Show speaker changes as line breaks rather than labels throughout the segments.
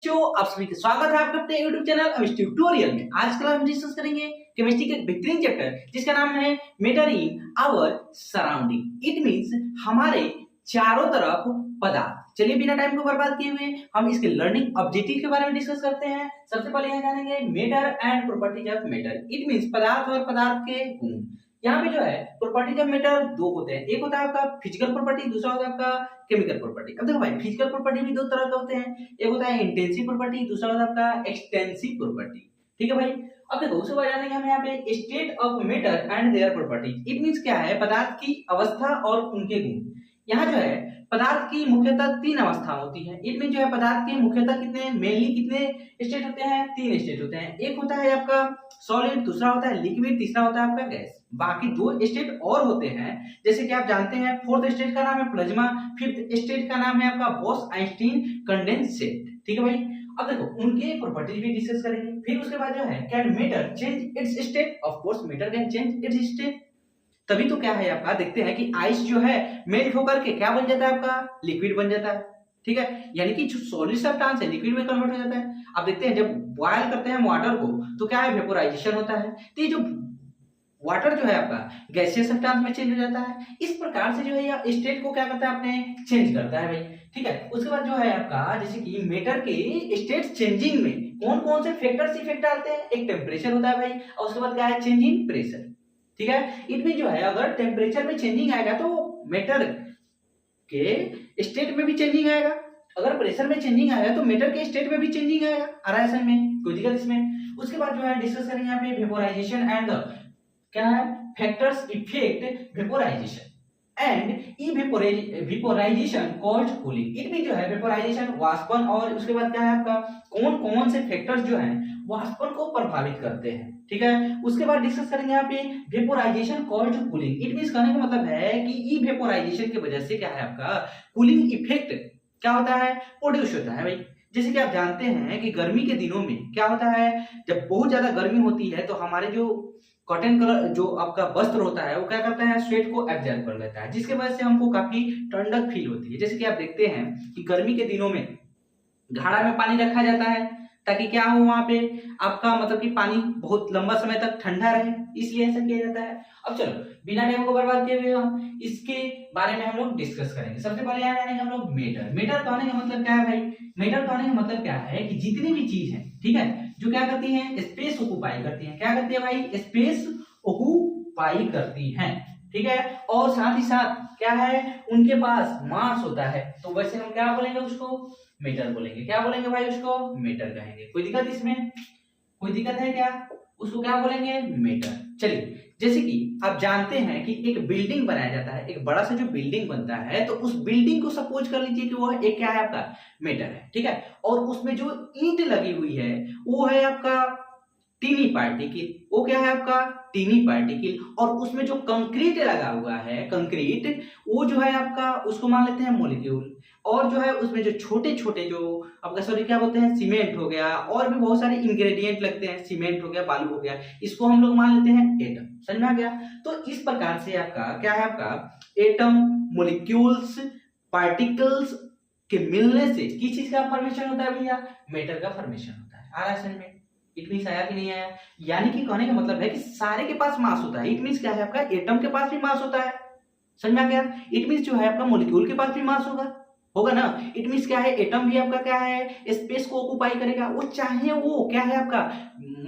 आप सभी का स्वागत है आपके अपने YouTube चैनल केमिस्ट्री ट्यूटोरियल में। आज कल हम डिस्कस करेंगे केमिस्ट्री के बेहतरीन चैप्टर जिसका नाम है matter in our surrounding. It means हमारे चारों तरफ पदार्थ। चलिए बिना टाइम को बर्बाद किए हुए हम इसके लर्निंग ऑब्जेक्टिव के बारे में डिस्कस करते हैं। सबसे पहले यहाँ जानेंगे matter and properties of matter. It means पदार्थ और पदार्थ के गुण। यहाँ पे जो है प्रॉपर्टीज ऑफ मैटर दो होते हैं, एक होता है आपका फिजिकल प्रॉपर्टी, दूसरा होता है आपका केमिकल प्रॉपर्टी। अब देखो भाई फिजिकल प्रॉपर्टी भी दो तरह के होते हैं, एक होता है इंटेंसिव प्रॉपर्टी, दूसरा होता है आपका एक्सटेंसिव प्रॉपर्टी। ठीक है भाई। अब देखो उसके बाद जानेंगे हम यहाँ पे state of matter and their properties. It means क्या है, पदार्थ की अवस्था और उनके गुण। यहाँ जो है पदार्थ की मुख्यतः तीन अवस्था होती है। इनमें जो है पदार्थ के मुख्यतः कितने मेनली कितने स्टेट होते हैं, तीन स्टेट होते हैं। एक होता है आपका सॉलिड, दूसरा होता है लिक्विड, तीसरा होता है आपका गैस। बाकी दो स्टेट और होते हैं, जैसे कि आप जानते हैं फोर्थ स्टेट का नाम है प्लाज्मा, फिफ्थ स्टेट का नाम है आपका बोस-आइंस्टीन कंडेंसेट। ठीक है भाई। अब देखो उनके प्रॉपर्टीज भी डिस्कस करेंगे। फिर उसके बाद जो है can matter change it's state. Of course matter can change it's state. तभी तो क्या है आपका देखते हैं कि आइस जो है मेल्ट होकर के क्या बन जाता है आपका लिक्विड बन जाता है। ठीक है, यानी कि जो सॉलिड सब्सटेंस है लिक्विड में कन्वर्ट हो जाता है। अब देखते हैं जब बॉयल करते हैं वाटर को तो क्या है वेपोराइजेशन होता है, तो ये जो वाटर जो है आपका गैसियस सब्सटेंस में चेंज हो जाता है। इस प्रकार से जो है ये स्टेट को क्या करता है अपने चेंज करता है भाई। ठीक है, उसके बाद जो है आपका जैसे कि मैटर के स्टेट चेंजिंग में कौन कौन से फैक्टर्स इफेक्ट डालते हैं, एक टेम्परेचर होता है भाई, और उसके बाद क्या है चेंज इन प्रेशर। ठीक है, इनमें जो है अगर टेम्परेचर में चेंजिंग आएगा तो मैटर के स्टेट में भी चेंजिंग आएगा, अगर प्रेशर में चेंजिंग आएगा तो मैटर के स्टेट में भी चेंजिंग आएगा। आ रहा है समझ में, कोई दिक्कत इसमें। उसके बाद जो है डिस्कस करेंगे यहाँ पे वेपोराइजेशन एंड क्या है factors effect vaporisation and vaporisation called cooling. इनमें जो है वेपोराइजेशन वाष्पन और उसके बाद क्या है आपका कौन कौन से फैक्टर्स जो हैं वाष्पन को प्रभावित करते हैं। ठीक है, उसके बाद डिस्कस करेंगे यहाँ पे vaporisation called cooling. It means कहने का मतलब है कि ई वेपोराइजेशन की वजह से क्या है आपका कूलिंग इफेक्ट क्या होता है प्रोड्यूस होता है भाई। जैसे कि आप जानते हैं कि गर्मी के दिनों में क्या होता है, जब बहुत ज्यादा गर्मी होती है तो हमारे जो कॉटन कलर जो आपका वस्त्र होता है वो क्या करता है स्वेट को एब्जॉर्ब कर लेता है, जिसके वजह से हमको काफी ठंडक फील होती है। जैसे कि आप देखते हैं कि गर्मी के दिनों में घड़ा में पानी रखा जाता है ताकि क्या हो वहां पे आपका मतलब कि पानी बहुत लंबा समय तक ठंडा रहे, इसलिए ऐसा किया जाता है। अब चलो बिना टाइम को बर्बाद किए हुए हम इसके बारे में हम लोग डिस्कस करेंगे। सबसे पहले यहाँ जानेंगे हम लोग मैटर। मैटर कहने का मतलब क्या है भाई, मैटर कहने का मतलब क्या है कि जितनी भी चीज है ठीक है जो क्या करती है स्पेस ऑक्युपाई करती है, क्या करती है भाई स्पेस ऑक्युपाई करती है। ठीक है, और साथ ही साथ क्या है उनके पास मास होता है, तो वैसे हम क्या बोलेंगे उसको मीटर बोलेंगे। क्या बोलेंगे भाई उसको मीटर कहेंगे। कोई दिक्कत इसमें, कोई दिक्कत है क्या, उसको क्या बोलेंगे मीटर। चलिए जैसे कि आप जानते हैं कि एक बिल्डिंग बनाया जाता है, एक बड़ा सा जो बिल्डिंग बनता है तो उस बिल्डिंग को सपोज कर लीजिए कि वो एक क्या है आपका मीटर है। ठीक है, और उसमें जो ईंट लगी हुई है वो है आपका टीनी पार्टिकल, वो क्या है आपका टीनी पार्टिकल, और उसमें जो कंक्रीट लगा हुआ है कंक्रीट वो जो है आपका उसको मान लेते हैं मॉलिक्यूल, और जो है उसमें जो छोटे छोटे जो आपका सॉरी क्या बोलते हैं सीमेंट हो गया, और भी बहुत सारे इंग्रेडिएंट लगते हैं, सीमेंट हो गया बालू हो गया, इसको हम लोग मान लेते हैं एटम। समझ में आ गया। तो इस प्रकार से आपका क्या है आपका एटम मॉलिक्यूल्स पार्टिकल्स के मिलने से किस चीज का फॉर्मेशन होता है भैया, मैटर का फॉर्मेशन होता है। आ रहा है समझ में, इट मींस आया कि नहीं आया। यानी कि कहने का मतलब है कि सारे के पास मास होता है। इट मींस क्या है आपका एटम के पास भी मास होता है। समझ में आ गया। इट मींस जो है आपका मॉलिक्यूल के पास भी मास होगा होगा ना। इट मींस क्या है एटम भी आपका क्या है स्पेस को ऑक्युपाई करेगा, वो चाहे वो क्या है आपका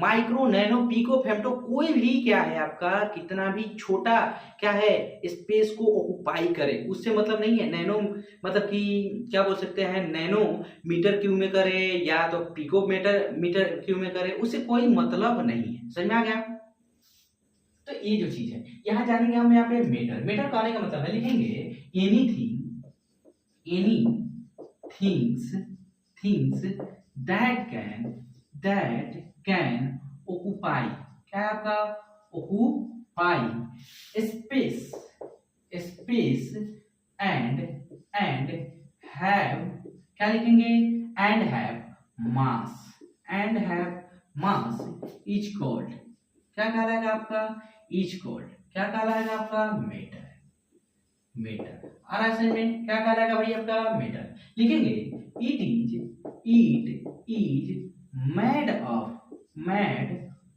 माइक्रो नैनो पिको फेम्टो कोई भी क्या है आपका कितना भी छोटा क्या है स्पेस को ऑक्युपाई करे, उससे मतलब नहीं है। नैनो मतलब कि क्या बोल सकते हैं नैनो मीटर क्यू में करे या तो पिको मीटर क्यू में करे, उससे कोई मतलब नहीं है। समझ में आ गया। तो ये जो चीज है यहाँ जानेंगे हम यहाँ पे मीटर। मीटर कहने का मतलब है लिखेंगे anything any things that can occupy क्या है आपका occupy space and have क्या लिखेंगे and have mass is called क्या कहलाएगा आपका इज कॉल्ड क्या कहलाएगा आपका मैटर। मेटर। और असाइनमेंट क्या कहलाएगा भाई आपका? मेटर। लिखेंगे it is made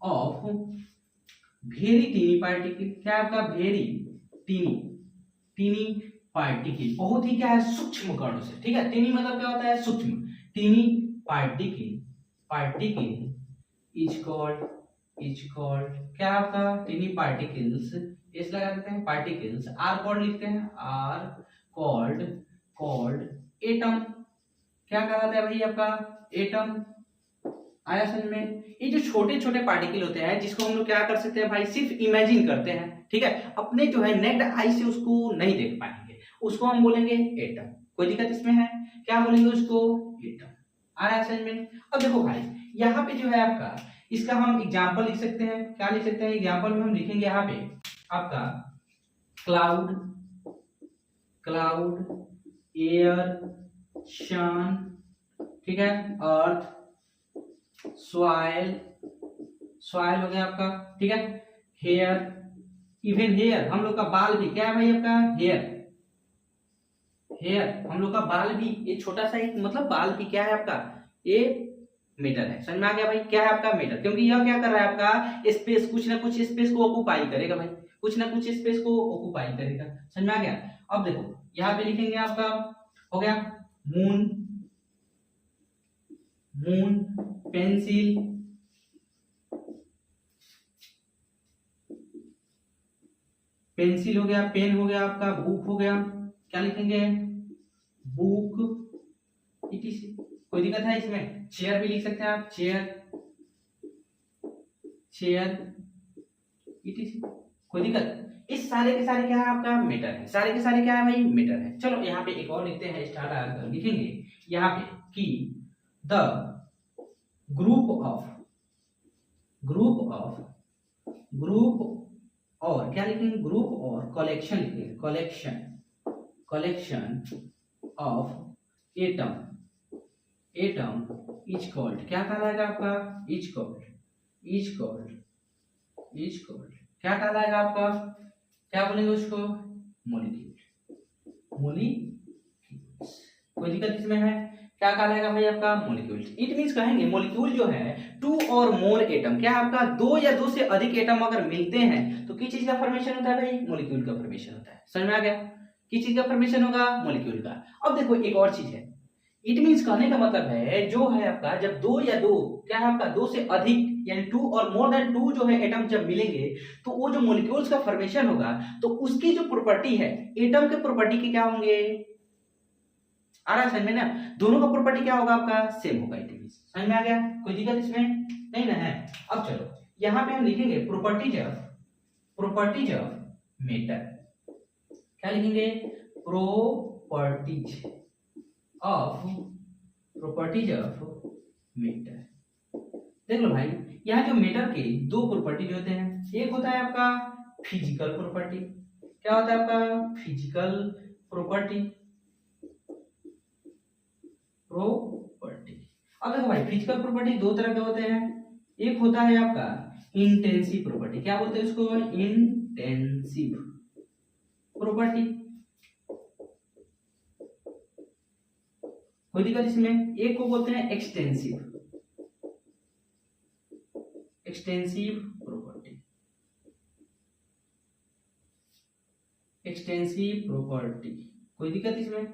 of very tiny particle. क्या आपका? वेरी टीनी, टीनी पार्टिकल, बहुत ही क्या है? सूक्ष्म कणों से। ठीक है, टीनी मतलब क्या होता है? सूक्ष्म। Tiny particle, particle is called क्या आपका? टीनी पार्टिकल्स, इस लगा देते हैं, पार्टिकल्स आर कॉल्ड लिखते हैं, आर कॉल्ड एटम। क्या कहलाता है भाई आपका? एटम। आया समझ में? ये जो छोटे छोटे पार्टिकल होते हैं जिसको हम लोग क्या कर सकते हैं भाई? सिर्फ इमेजिन करते हैं। ठीक है, अपने जो है नेक्ड आई से उसको नहीं देख पाएंगे, उसको हम बोलेंगे एटम। कोई दिक्कत इसमें है? क्या बोलेंगे उसको? एटम। आ रहा है समझ में? अब देखो भाई, यहाँ पे जो है आपका, इसका हम एग्जाम्पल लिख सकते हैं। क्या लिख सकते हैं? एग्जाम्पल में हम लिखेंगे यहाँ पे आपका क्लाउड, एयर, सन, ठीक है, अर्थ, सॉइल हो गया आपका, ठीक है, हेयर, इवन हेयर, हम लोग का बाल भी क्या है भाई आपका? हेयर हम लोग का बाल भी, ये छोटा सा एक मतलब बाल भी क्या है आपका? ये मीटर है। समझ में आ गया भाई? क्या है आपका? मीटर। क्योंकि यह क्या कर रहा है आपका? स्पेस, कुछ ना कुछ स्पेस को ऑक्युपाई करेगा भाई, कुछ ना कुछ स्पेस को ऑक्युपाई करेगा। समझ में आ गया? अब देखो यहाँ पे लिखेंगे आपका, हो गया मून, पेंसिल, हो गया, पेन हो गया आपका, बुक हो गया। क्या लिखेंगे? Book, etc। कोई दिक्कत है इसमें? चेयर भी लिख सकते हैं आप, चेयर etc। कोई दिक्कत? इस सारे के सारे क्या है आपका? मीटर है। सारे के सारे क्या है भाई? मीटर है। चलो यहाँ पे एक और लिखते हैं, स्टार्ट लिखेंगे यहाँ पे कि द ग्रुप और क्या लिखेंगे? ग्रुप और कलेक्शन लिखेंगे, collection of atom is called, क्या कहलाएगा आपका? इज कॉल्ड क्या कहलाएगा आपका? क्या बोलेंगे उसको? मॉलिक्यूल्स। कोई दिक्कत इसमें है? क्या कहलाएगा भाई आपका? मॉलिक्यूल्स। इट मींस कहेंगे मॉलिक्यूल जो है टू और मोर एटम, क्या आपका? दो या दो से अधिक एटम अगर मिलते हैं तो किस चीज का फॉर्मेशन होता है भाई? मॉलिक्यूल का फॉर्मेशन होता है। समझ में आ गया? किस चीज का फॉर्मेशन होगा? मॉलिक्यूल का। अब देखो एक और चीज है, इट मींस कहने का मतलब है जो है आपका, जब दो या दो, क्या है आपका? दो से अधिक यानी टू और मोर देन टू जो है एटम जब मिलेंगे तो वो जो मॉलिक्यूल्स का फॉर्मेशन होगा तो उसकी जो प्रॉपर्टी है एटम के प्रॉपर्टी के क्या होंगे? आ रहा है समझ में ना? दोनों का प्रॉपर्टी क्या होगा आपका? सेम होगा। इट मींस समझ में आ गया? कोई दिक्कत इसमें नहीं ना है? अब चलो यहां पे हम लिखेंगे प्रॉपर्टीज ऑफ मैटर। क्या लिखेंगे? Properties of matter. देख लो भाई, यहाँ जो मैटर के दो प्रॉपर्टी होते हैं, एक होता है आपका फिजिकल प्रॉपर्टी। क्या होता है आपका? Physical property. अब देखो भाई, फिजिकल प्रॉपर्टी दो तरह के होते हैं। एक होता है आपका इंटेंसिव प्रॉपर्टी। क्या बोलते हैं उसको? Intensive property. कोई दिक्कत इसमें? एक को बोलते हैं एक्सटेंसिव प्रॉपर्टी। कोई दिक्कत इसमें?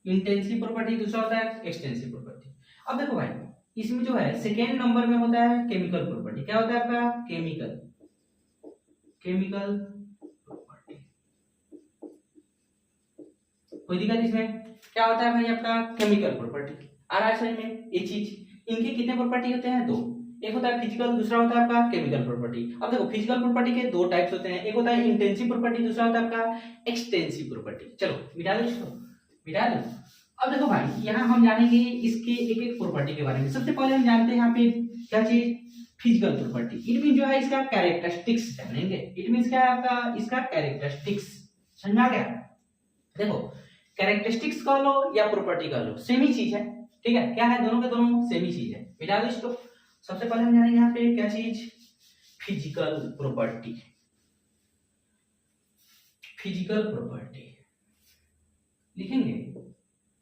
इंटेंसिव प्रॉपर्टी दूसरा होता है एक्सटेंसिव प्रॉपर्टी। अब देखो भाई, इसमें जो है सेकेंड नंबर में होता है केमिकल प्रॉपर्टी। क्या होता है आपका? Chemical property. कोई दिक्कत इसमें? क्या होता है भाई आपका? Chemical property. आ रहा है समझ में? ये चीज, इनके कितने प्रॉपर्टी होते हैं? दो। एक होता है फिजिकल, दूसरा होता है आपका केमिकल प्रॉपर्टी। अब देखो फिजिकल प्रॉपर्टी के दो टाइप्स होते हैं, एक होता है इंटेंसिव प्रॉपर्टी, दूसरा होता है आपका एक्सटेंसिव प्रॉपर्टी। चलो मिटा दो इसको, मिटा दो। अब देखो भाई, यहाँ हम जानेंगे इसके एक एक प्रॉपर्टी के बारे में। सबसे पहले हम जानते हैं यहाँ पे क्या चीज? Physical property. इट मीन जो है इसका कैरेक्टरिस्टिक्स जानेंगे। इट मीन क्या है आपका? इसका कैरेक्टरिस्टिक्स। समझ में आ गया? देखो कैरेक्टरिस्टिक्स कह लो या प्रॉपर्टी कह लो, सेम ही चीज है। ठीक है, क्या है? दोनों के दोनों सेम ही चीज है। मिटा दो इसको। सबसे पहले हम जानेंगे यहाँ पे क्या चीज? Physical property. लिखेंगे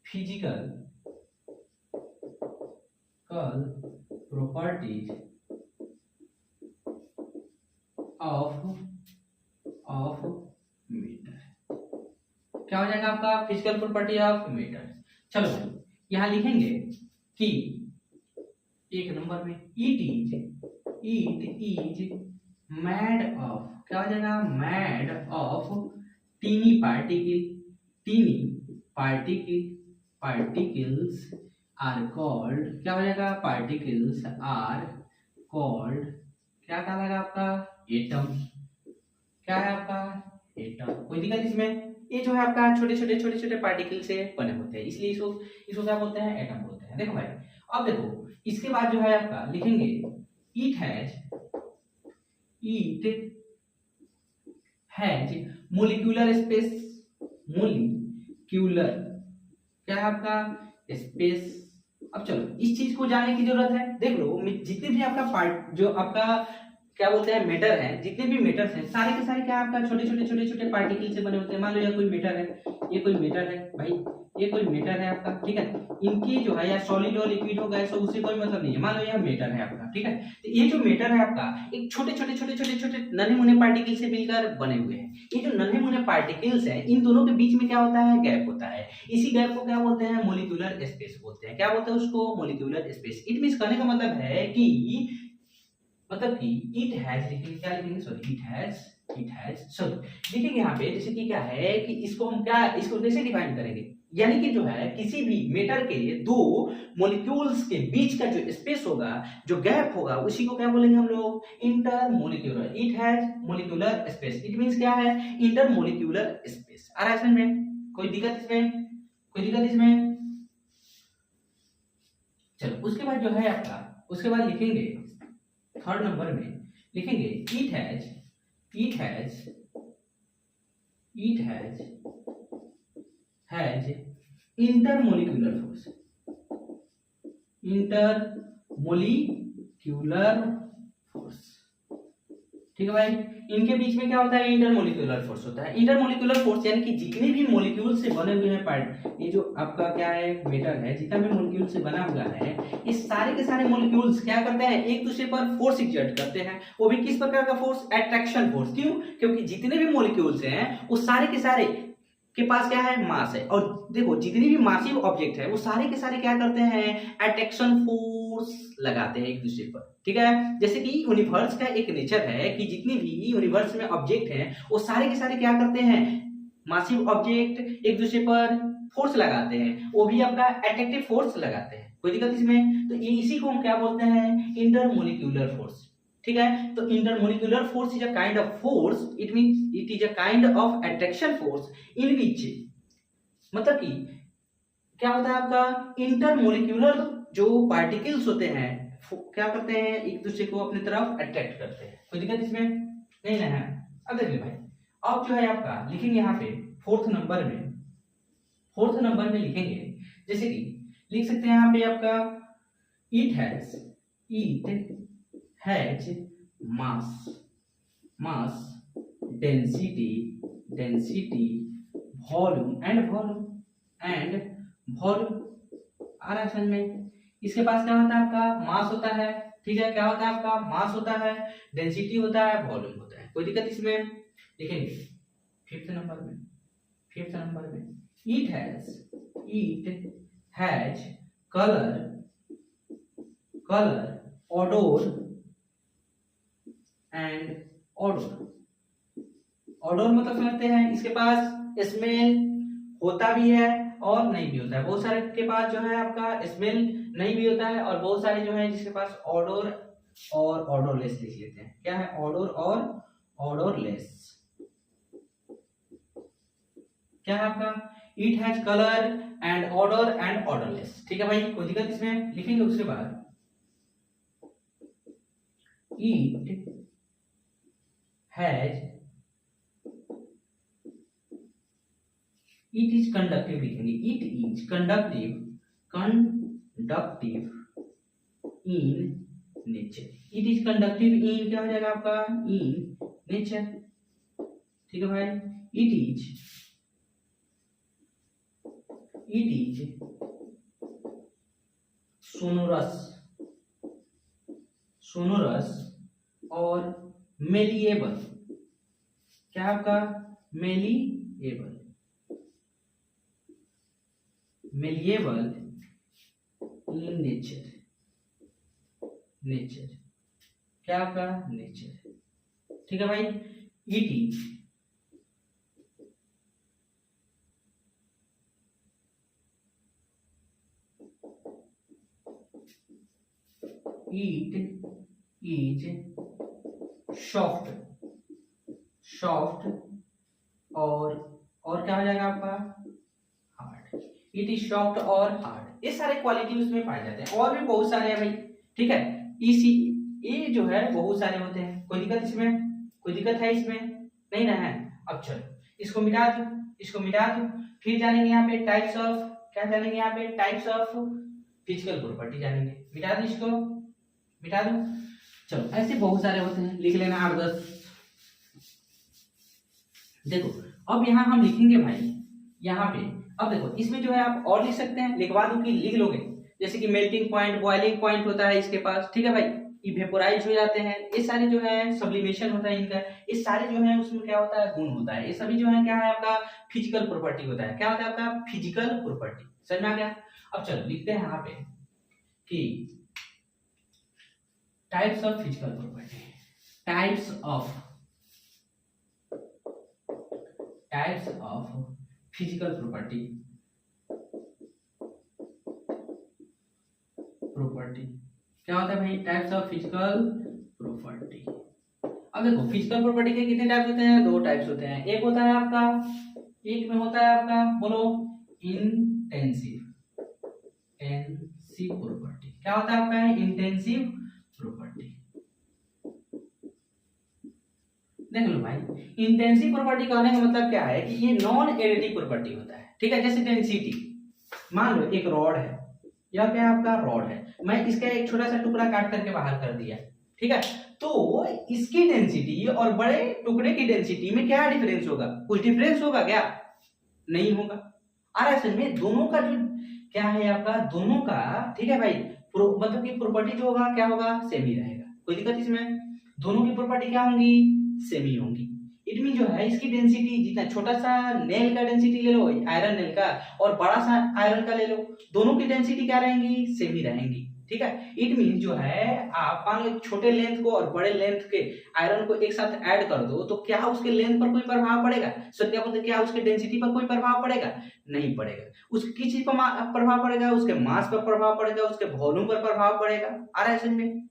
फिजिकल प्रॉपर्टीज ऑफ मीटर। क्या हो जाएगा आपका फिजिकल प्रॉपर्टी ऑफ मीटर। चलो यहां लिखेंगे कि एक नंबर में इट इज मेड ऑफ, क्या हो जाएगा made of tiny particles are called, क्या हो जाएगा पार्टिकल्स आर कॉल्ड, क्या कहलाएगा आपका एटम। क्या है आपका एटम। कोई दिक्कत इसमें। ये जो है आपका छोटे छोटे पार्टिकल से बने होते हैं, इसलिए इसको क्या बोलते हैं एटम बोलते हैं। देखो भाई अब देखो इसके बाद जो है आपका लिखेंगे it has molecular space, molecular क्या है आपका स्पेस। अब चलो इस चीज को जानने की जरूरत है। देख लो जितने भी आपका पार्ट जो आपका क्या बोलते हैं मेटर है, जितने भी मेटर्स हैं सारे के सारे क्या आपका छोटे छोटे पार्टिकल से बने होते हैं। मान लो यह कोई मेटर है, ये कोई मेटर है भाई, ये कोई मेटर है आपका, ठीक है। इनकी जो है या सॉलिड हो लिक्विड हो गैस हो उससे कोई मतलब नहीं है। मान लो यह मेटर है आपका, ठीक है। तो ये जो मेटर है आपका एक छोटे छोटे नन्हे मुन्ने पार्टिकल से मिलकर बने हुए हैं। ये जो नन्हे मुन्ने पार्टिकल्स हैं इन दोनों के बीच में क्या होता है गैप होता है। इसी गैप को क्या बोलते हैं मोलिक्यूलर स्पेस बोलते हैं। क्या बोलते हैं उसको मोलिक्यूलर स्पेस। इट मींस कहने का मतलब है कि इट हैज लिखेंगे, क्या लिखेंगे सॉरी इट हैज सॉरी लिखेंगे यहाँ पे। जैसे कि क्या है कि इसको हम क्या इसको कैसे डिफाइन करेंगे, यानी कि जो है किसी भी मेटर के दो मॉलिक्यूल्स के बीच का जो स्पेस होगा जो गैप होगा उसी को क्या बोलेंगे हम लोग intermolecular. It has molecular space. It means क्या है इंटरमोलिक्यूलर स्पेस। आ रहा है समझ में? कोई दिक्कत इसमें? चलो उसके बाद जो है आपका उसके बाद लिखेंगे थर्ड नंबर में लिखेंगे इट हैज इंटरमोलिक्यूलर फोर्स। ठीक है भाई, इनके बीच में क्या होता है इंटरमोलिक्यूलर फोर्स होता है। इंटरमोलिक्यूलर फोर्स यानी कि जितने भी मॉलिक्यूल से बने हुए हैं पार्ट, ये जो आपका क्या है मेटर है, जितना भी मॉलिक्यूल से बना हुआ है इस सारे के सारे मॉलिक्यूल्स क्या करते हैं एक दूसरे पर फोर्स एक्सर्ट करते हैं। वो भी किस प्रकार का फोर्स अट्रैक्शन फोर्स। क्यों? क्योंकि जितने भी मॉलिक्यूल्स हैं वो सारे के सारे के पास क्या है मास है। और देखो जितनी भी मासिव ऑब्जेक्ट है वो सारे के सारे क्या करते हैं अट्रैक्शन फोर्स लगाते हैं एक दूसरे पर। ठीक है, जैसे कि यूनिवर्स का एक नेचर है कि जितनी भी यूनिवर्स में ऑब्जेक्ट हैं वो सारे के सारे क्या करते हैं मासिव ऑब्जेक्ट एक दूसरे पर फोर्स लगाते हैं, वो भी आपका अट्रैक्टिव फोर्स लगाते हैं। कोई दिक्कत इसमें? तो ये इसी को हम क्या बोलते हैं इंटरमोलिक्यूलर फोर्स। ठीक है, तो intermolecular force is a kind of force, it means it is a kind of attraction force in which, मतलब कि क्या होता है आपका इंटरमोलिक्यूलर जो पार्टिकल्स होते हैं क्या करते हैं एक दूसरे को अपनी तरफ अट्रैक्ट करते हैं। कोई दिक्कत इसमें नहीं है? अब देखिए भाई अब जो है आपका लिखेंगे यहाँ पे फोर्थ नंबर में लिखेंगे, जैसे कि लिख सकते हैं यहाँ पे आपका it has mass density volume and volume. आ रहा है समझ में? इसके पास क्या होता है आपका मास होता है। ठीक है, क्या होता है आपका मास होता है, डेंसिटी होता है, वॉल्यूम होता है। कोई दिक्कत इसमें? लिखेंगे फिफ्थ नंबर में इट हैज कलर ऑडोर एंड ऑडोर मतलब समझते हैं इसके पास स्मेल होता भी है और नहीं भी होता है। बहुत सारे के पास जो है आपका स्मेल नहीं भी होता है और बहुत सारे जो है जिसके पास ऑडोर और ऑडोरलेस लिख लेते हैं। क्या है ऑडोर और ऑडोरलेस। क्या है आपका it has colour and odour and odourless. ठीक है भाई, कोई दिक्कत इसमें? लिखेंगे उसके बाद it has it is conductive लिखेंगे। It is conductive in nature. It is conductive in क्या हो जाएगा आपका इन नेचर। ठीक है भाई, it is it is sonorous, sonorous और मेलिएबल, क्या आपका malleable, malleable in nature, nature क्या आपका नेचर, ठीक है भाई। It is it is soft, soft और क्या हो जाएगा आपका हार्ड, इट इज सॉफ्ट और हार्ड, ये सारे क्वालिटी उसमें पाए जाते हैं। और भी बहुत सारे हैं भाई, ठीक है। इसी ये जो है बहुत सारे होते हैं, कोई दिक्कत इसमें, कोई दिक्कत है इसमें नहीं ना है। अब चलो इसको मिटा दो, इसको मिटा दो, फिर जानेंगे यहाँ पे टाइप्स ऑफ, क्या जानेंगे यहाँ पे टाइप्स ऑफ फिजिकल प्रॉपर्टी जानेंगे। मिटा दो इसको, मिटा दो। चलो ऐसे बहुत सारे होते हैं, लिख लेना 8-10। देखो अब यहाँ हम लिखेंगे भाई, यहाँ पे अब देखो इसमें जो है आप और लिख सकते हैं, लिखवा दूं कि लिख लोगे, जैसे कि मेल्टिंग पॉइंट, बॉइलिंग पॉइंट होता है इसके पास, ठीक है भाई। इवेपोराइज हो जाते हैं, ये सारे जो है सब्लिमेशन होता है इनका, ये सारे जो है उसमें क्या होता है गुण होता है, ये सभी जो है क्या है आपका फिजिकल प्रॉपर्टी होता है। क्या होता है आपका फिजिकल प्रॉपर्टी, समझ में आ गया। अब चलो लिखते हैं यहाँ पे कि types of physical property, types of physical property, क्या होता है भाई टाइप्स ऑफ फिजिकल प्रॉपर्टी। अब देखो फिजिकल प्रॉपर्टी के कितने टाइप्स होते हैं, 2 टाइप्स होते हैं। एक होता है आपका, एक में होता है आपका बोलो इंटेंसिव, इंटेंसिव प्रॉपर्टी। क्या होता है आपका इंटेंसिव प्रॉपर्टी, देख लो भाई। इंटेंसिव प्रॉपर्टी कहने का मतलब क्या है कि ये नॉन एडिटिव प्रॉपर्टी होता है, ठीक है। जैसे डेंसिटी, मान लो एक रॉड है, यह क्या आपका रॉड है, मैं इसका एक छोटा सा टुकड़ा काट करके बाहर कर दिया, ठीक है। तो इसकी डेंसिटी और बड़े टुकड़े की डेंसिटी में क्या डिफरेंस होगा, कुछ डिफरेंस होगा क्या, नहीं होगा। और ऐसे में दोनों का जो क्या है आपका, दोनों का ठीक है भाई, मतलब कि प्रॉपर्टी जो होगा क्या होगा, सेम ही रहेगा, कोई दिक्कत इसमें। दोनों की प्रॉपर्टी क्या होंगी, सेम ही होंगी। इट मीन जो है इसकी डेंसिटी, जितना छोटा सा नेल का डेंसिटी ले लो आयरन नेल का, और बड़ा सा आयरन का ले लो, दोनों की डेंसिटी क्या रहेंगी, सेम ही रहेंगी, ठीक है। इट मीन जो है आप मान लो छोटे लेंथ को और बड़े लेंथ के आयरन को एक साथ ऐड कर दो, तो क्या उसके लेंथ पर कोई प्रभाव पड़ेगा, सत्यापन क्या उसके डेंसिटी पर कोई प्रभाव पड़ेगा, नहीं पड़ेगा। उसके किस चीज पर प्रभाव पड़ेगा, उसके मास पर प्रभाव पड़ेगा, उसके वॉल्यूम पर प्रभाव पड़ेगा, आ रहा है समझ में,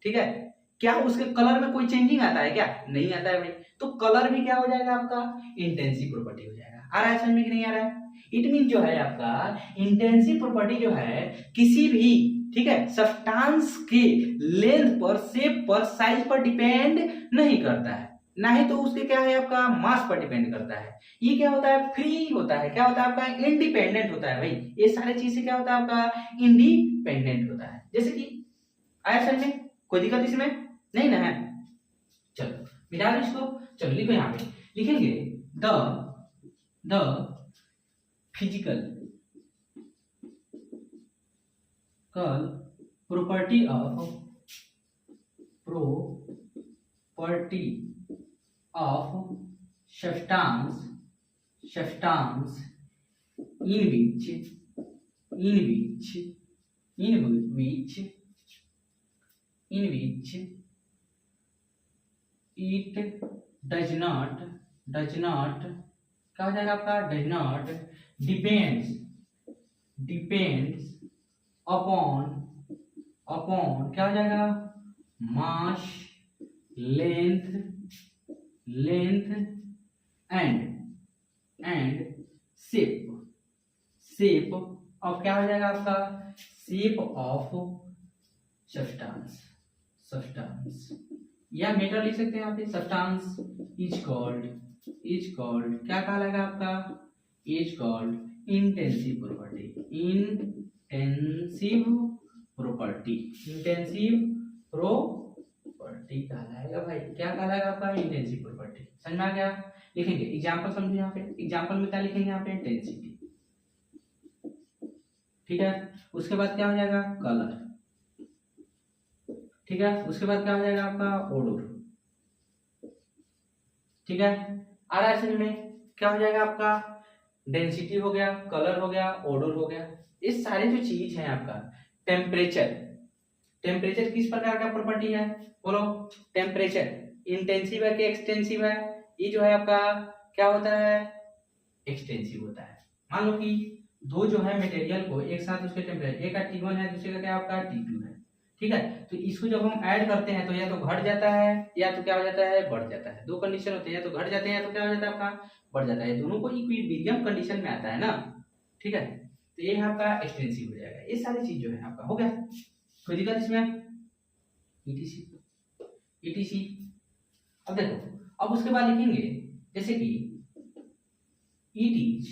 ठीक है। क्या उसके कलर में कोई चेंजिंग आता है क्या, नहीं आता है भाई। तो कलर भी क्या हो जाएगा आपका इंटेंसिव प्रॉपर्टी हो जाएगा। आ रहा है समझ में कि नहीं आ रहा है। इट मीन जो है आपका इंटेंसिव प्रॉपर्टी जो है किसी भी ठीक है सब्सटेंस के लेंथ पर, शेप पर, साइज पर डिपेंड नहीं करता है, ना ही तो उसके क्या है आपका मास पर डिपेंड करता है। ये क्या होता है, फ्री होता है, क्या होता है आपका इंडिपेंडेंट होता है भाई। ये सारे चीज से क्या होता है आपका इंडिपेंडेंट होता है। जैसे कि आया समझ में, कोई दिक्कत इसमें नहीं ना है। चलो मिटा दो इसको, चलो लिखो यहाँ पे, लिखेंगे the physical property of substance in which it does not क्या हो जाएगा आपका, does not depends upon क्या हो जाएगा, mass, length and shape of क्या हो जाएगा आपका, shape of substance या मेटर लिख सकते हैं यहाँ पे। सब्सटेंस इज कॉल्ड क्या कहलाएगा आपका, इज कॉल्ड इंटेंसिव प्रॉपर्टी कहलाएगा भाई। क्या कहलाएगा आपका, इंटेंसिव प्रॉपर्टी। समझ में आ गया। लिखेंगे एग्जांपल, समझो यहाँ पे एग्जांपल में क्या लिखेंगे यहाँ पे, इंटेंसिटी ठीक है। उसके बाद क्या हो जाएगा, कलर, ठीक है। उसके बाद क्या हो जाएगा आपका, ओडोर, ठीक है। आ रहा है समझ में, क्या हो जाएगा आपका, डेंसिटी हो गया, कलर हो गया, ओडोर हो गया। इस सारे जो चीज है आपका, टेम्परेचर, टेम्परेचर किस प्रकार का प्रॉपर्टी है, बोलो। टेम्परेचर इंटेंसिव है कि एक्सटेंसिव है, ये जो है आपका क्या होता है, एक्सटेंसिव होता है। मान लो कि दो जो है मटेरियल को एक साथ उसके टेम्परेचर, एक का T1 है, दूसरे का क्या आपका T2 है, ठीक है। तो इसको जब हम ऐड करते हैं तो या तो घट जाता है या तो क्या हो जाता है, बढ़ जाता है। दो कंडीशन होते हैं, या तो घट जाते हैं या तो क्या हो जाता है आपका, बढ़ जाता है। दोनों को इक्विलिब्रियम कंडीशन में आता है ना, ठीक है। तो ये आपका एक्सटेंसिव हो जाएगा। ये सारी चीज जो है आपका हो गया, कोई दिक्कत इसमें, ईटीसी ईटीसी। अब देखो, अब उसके बाद लिखेंगे जैसे कि इट इज,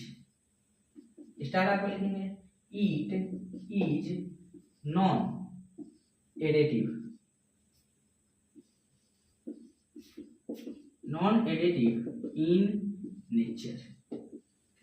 स्टार आपको लिखेंगे, it is non additive, non additive in nature.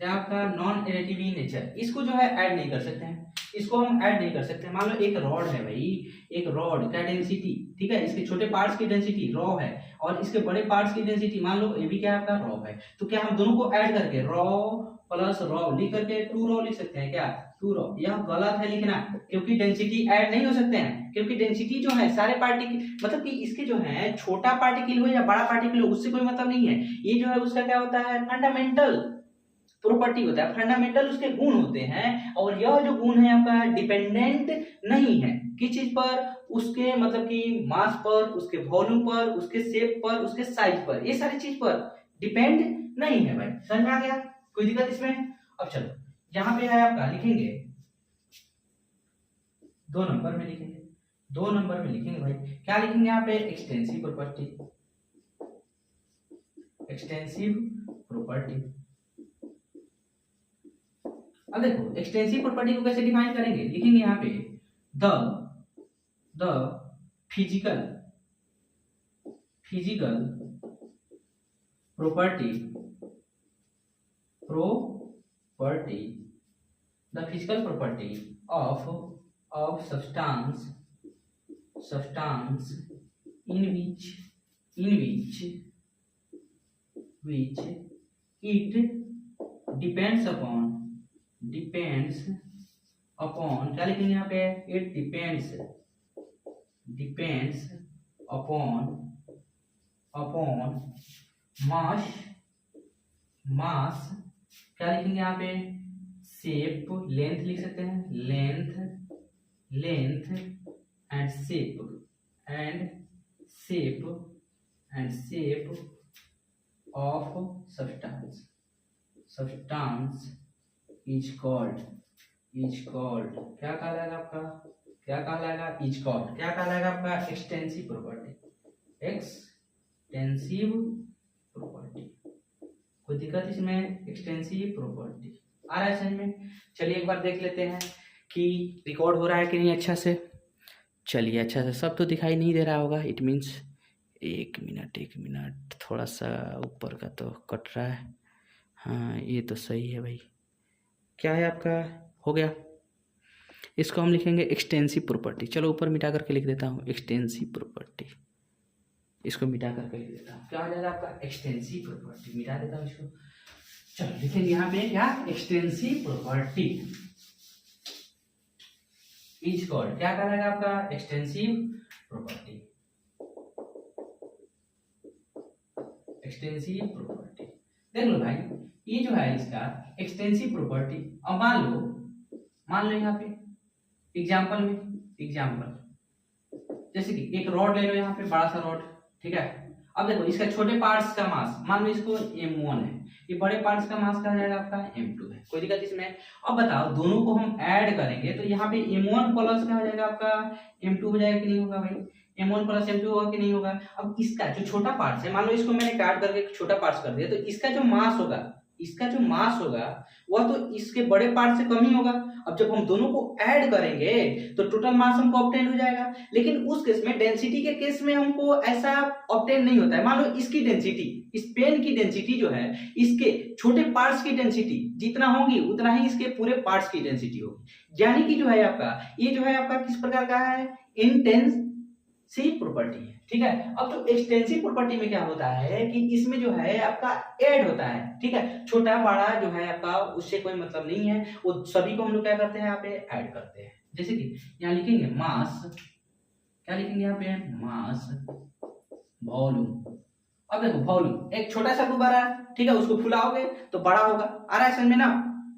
क्या आपका, नॉन एडिटिव इन नेचर। इसको जो है ऐड नहीं कर सकते हैं, इसको हम ऐड नहीं कर सकते। मान लो एक रॉड है भाई, एक रॉड का डेंसिटी, ठीक है, इसके छोटे पार्ट्स की डेंसिटी रॉ है और इसके बड़े पार्ट्स की डेंसिटी मान लो ये भी क्या आपका रॉ है। तो क्या हम दोनों को ऐड करके रॉ प्लस रॉ लिख करके 2 रॉ लिख सकते हैं क्या, 2 रॉ। यह गलत है लिखना, क्योंकि डेंसिटी ऐड नहीं हो सकते हैं, क्योंकि डेंसिटी जो है सारे पार्टिकल, मतलब कि इसके जो है छोटा पार्टिकल हो या बड़ा पार्टिकल हो उससे कोई मतलब नहीं है। ये जो है उसका क्या होता है, फंडामेंटल प्रॉपर्टी होता है, फंडामेंटल उसके गुण होते हैं। और यह जो गुण है आपका डिपेंडेंट नहीं है किस चीज पर, उसके मतलब कि मास पर, उसके वॉल्यूम पर, उसके शेप पर, उसके साइज पर, ये सारी चीज पर डिपेंड नहीं है भाई। समझ में आ गया, कोई दिक्कत इसमें। अब चलो यहाँ पे है आपका, लिखेंगे 2 नंबर में लिखेंगे, 2 नंबर में लिखेंगे भाई, क्या लिखेंगे यहाँ पे, एक्सटेंसिव प्रॉपर्टी, एक्सटेंसिव प्रॉपर्टी। अब देखो एक्सटेंसिव प्रॉपर्टी को कैसे डिफाइन करेंगे, लिखेंगे यहाँ पे the physical property the physical property of substance in which it depends upon क्या लिखेंगे यहाँ पे, it depends upon मास, क्या लिखेंगे यहाँ पे, शेप, लेंथ लिख सकते हैं, length and shape of substance is called क्या कहलाएगा आपका, क्या कहलाएगा, इज कॉल्ड क्या कहलाएगा आपका, एक्सटेंसिव प्रॉपर्टी, एक्सटेंसिव प्रॉपर्टी। कोई दिक्कत इसमें, एक्सटेंसिव प्रॉपर्टी आ रहा है समझ में। चलिए एक बार देख लेते हैं कि रिकॉर्ड हो रहा है कि नहीं अच्छा से। चलिए अच्छा से, सब तो दिखाई नहीं दे रहा होगा, इट मीन्स एक मिनट थोड़ा सा ऊपर का तो कट रहा है। हाँ ये तो सही है भाई, क्या है आपका, हो गया। इसको हम लिखेंगे एक्सटेंसिव प्रॉपर्टी। चलो ऊपर मिटा करके लिख देता हूँ, एक्सटेंसिव प्रॉपर्टी, इसको मिटा करके लिख देता हूँ, क्या हो जाएगा आपका, एक्सटेंसिव प्रॉपर्टी। मिटा देता हूँ इसको, चलो लिखेंगे यहाँ पे क्या, एक्सटेंसिव प्रॉपर्टी इज कॉल्ड, क्या कहलाएगा आपका, एक्सटेंसिव प्रॉपर्टी, एक्सटेंसिव प्रॉपर्टी। देख लो भाई, ये जो है इसका एक्सटेंसिव प्रॉपर्टी। अब मान लो यहाँ पे एग्जाम्पल जैसे कि एक रॉड ले लो यहाँ पे, बड़ा सा रॉड, ठीक है। अब देखो इसका छोटे पार्ट्स का मास, मान लो इसको m1 है, ये बड़े पार्ट्स का मास क्या जाएगा आपका, m2 है। कोई दिक्कत इसमें। अब बताओ दोनों को हम ऐड करेंगे तो यहाँ पे m1 प्लस क्या हो जाएगा आपका, m2 हो जाएगा कि नहीं होगा भाई, m1 प्लस m2 होगा कि नहीं होगा। अब इसका जो छोटा पार्ट्स है, मान लो इसको मैंने काट करके छोटा पार्ट्स कर दिया, तो इसका जो मास होगा वह तो इसके बड़े पार्ट से कम ही होगा। अब जब हम दोनों को ऐड करेंगे तो टोटल मास हमको ऑब्टेन हो जाएगा। लेकिन उस केस में, डेंसिटी के केस में हमको ऐसा ऑब्टेन नहीं होता है। मान लो इसकी डेंसिटी, इस पेन की डेंसिटी जो है, इसके छोटे पार्ट्स की डेंसिटी जितना होगी उतना ही इसके पूरे पार्ट्स की डेंसिटी होगी। यानी कि जो है आपका ये जो है आपका किस प्रकार का है, इंटेंसिव प्रॉपर्टी है, ठीक है। अब जो एक्सटेंसिव प्रॉपर्टी में क्या होता है कि इसमें जो है आपका ऐड होता है, ठीक है, छोटा बड़ा जो है आपका उससे कोई मतलब नहीं है, वो सभी को हम लोग क्या करते हैं यहाँ पे ऐड करते हैं। जैसे कि यहाँ लिखेंगे मास, क्या लिखेंगे यहाँ पे, मास वॉल्यूम। अब देखो वॉल्यूम एक छोटा सा गुब्बारा है, ठीक है, उसको फुलाओगे तो बड़ा होगा। आ रहा है समझ में ना,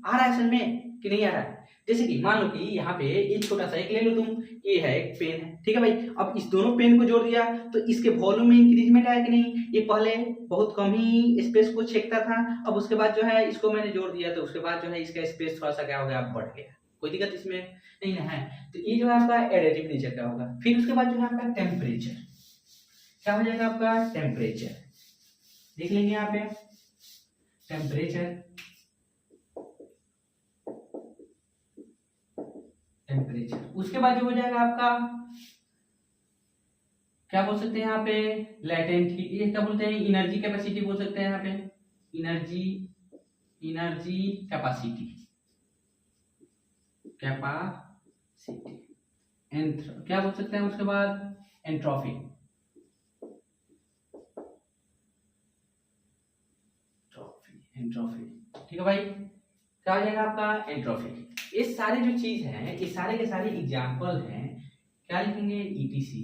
आ रहा है समझ में कि नहीं आ रहा है। जैसे कि मान लो कि यहाँ पे ये छोटा सा एक ले लो तुम, ये है एक पेन है, ठीक है भाई। अब इस दोनों पेन को जोड़ दिया तो इसके वॉल्यूम में इंक्रीजमेंट आया कि नहीं, ये पहले बहुत कम ही स्पेस को छेकता था, अब उसके बाद जो है इसको मैंने जोड़ दिया तो उसके बाद जो है इसका स्पेस थोड़ा सा क्या हो गया, बढ़ गया। कोई दिक्कत इसमें नहीं ना है। तो ये जो है आपका एडिटिव नेचर का होगा। फिर उसके बाद जो है आपका टेम्परेचर, क्या हो जाएगा आपका टेम्परेचर, देख लेंगे यहाँ पे टेम्परेचर, टेम्परेचर। उसके बाद जो हो जाएगा आपका क्या बोल सकते हैं यहाँ पे, लैटेंट हीट, ये क्या बोलते हैं, एनर्जी कैपेसिटी बोल सकते हैं यहाँ पे, एनर्जी, एनर्जी कैपेसिटी, कैपेसिटी, क्या बोल सकते हैं उसके बाद, एंट्रोपी, एंट्रोपी, ठीक है भाई। क्या हो जाएगा आपका एंट्रोपी। ये सारे जो चीज हैं, ये सारे के सारे एग्जाम्पल हैं, क्या लिखेंगे, ईटीसी।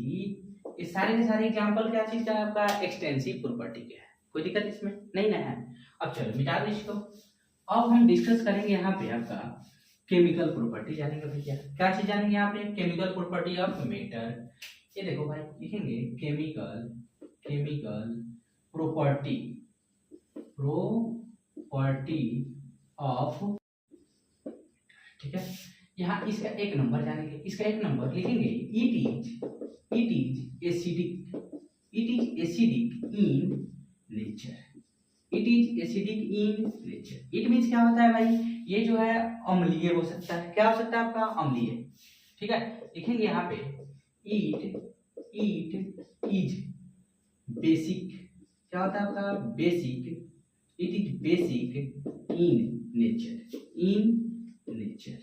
ये सारे के सारे एग्जाम्पल क्या चीज का है आपका, एक्सटेंसिव प्रॉपर्टी के है। कोई दिक्कत इसमें नहीं ना है। अब चलो मिटा दो इसको। अब हम डिस्कस करेंगे यहाँ पे आपका केमिकल प्रॉपर्टी जानेंगे भैया। क्या चीज जानेंगे यहाँ पे, केमिकल प्रॉपर्टी ऑफ मैटर। ये देखो भाई लिखेंगे chemical, chemical property, property of, ठीक है। यहाँ इसका एक नंबर जानेंगे, इसका एक नंबर लिखेंगे, it is acidic, it is acidic in nature, it is acidic in nature. It means क्या होता है भाई, ये जो है अम्लीय हो सकता है। क्या हो सकता है आपका, अम्लीय, ठीक है। लिखेंगे यहाँ पे इट इज बेसिक, क्या होता है आपका, basic, it is basic in nature, in nature.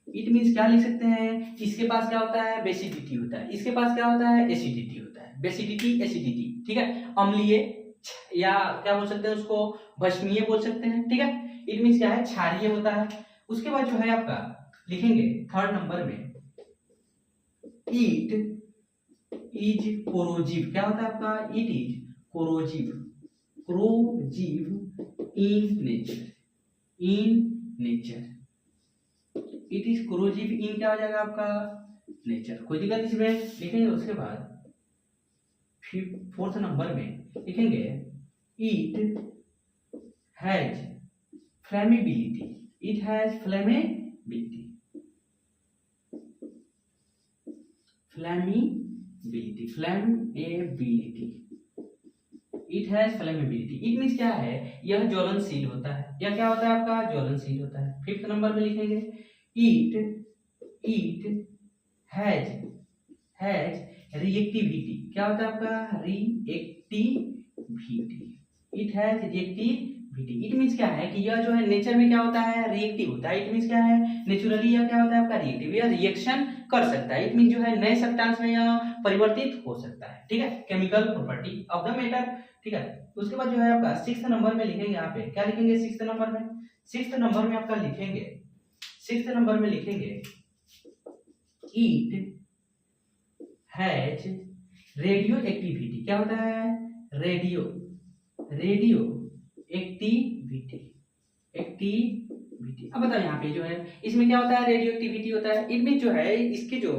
It means क्या लिख सकते हैं, इसके पास क्या होता है, बेसिडिटी होता है, इसके पास क्या होता है, एसिडिटी होता है, बेसिडिटी एसिडिटी, ठीक है। अम्लीय या क्या बोल सकते हैं उसको, भस्मीय बोल सकते हैं, ठीक है। इट मीन्स क्या है, क्षारीय होता है। उसके बाद जो है आपका लिखेंगे थर्ड नंबर में, इट इज कोरोजिव, क्या होता है आपका, it is corrosive, corrosive in nature, in nature. It is corrosive in क्या हो जाएगा आपका, नेचर। कोई दिक्कत इसमें लिखेंगे। उसके बाद फोर्थ नंबर में लिखेंगे, it has flammability, it has flammability, flammability, flammability, it has flammability. It means क्या है, यह ज्वलनशील होता है, या क्या होता है आपका, ज्वलनशील होता है। फिफ्थ नंबर में लिखेंगे, इट हैज रिएक्टिविटी, क्या होता है आपका, reactivity, it has reactivity. It means क्या है कि यह जो है नेचर में क्या होता है, रिएक्टिव होता है। इट मीन्स क्या है, नेचुरली यह क्या होता है आपका, रिएक्टिव, या रिएक्शन कर सकता है। इट मीन्स जो है नए सब्सटेंस में यह परिवर्तित हो सकता है, ठीक है। Chemical property of the matter, ठीक है। उसके बाद जो है आपका सिक्स्थ नंबर में लिखेंगे, यहाँ पे क्या लिखेंगे, सिक्स्थ नंबर में, सिक्स्थ नंबर में आपका लिखेंगे, सिक्स्थ नंबर में लिखेंगे, इट हैज रेडियो एक्टिविटी, क्या होता है, रेडियो, रेडियो एक्टिविटी, एक्टिविटी। अब बताओ यहाँ पे जो है इसमें क्या होता है, रेडियो एक्टिविटी होता है। इनमें जो है इसके जो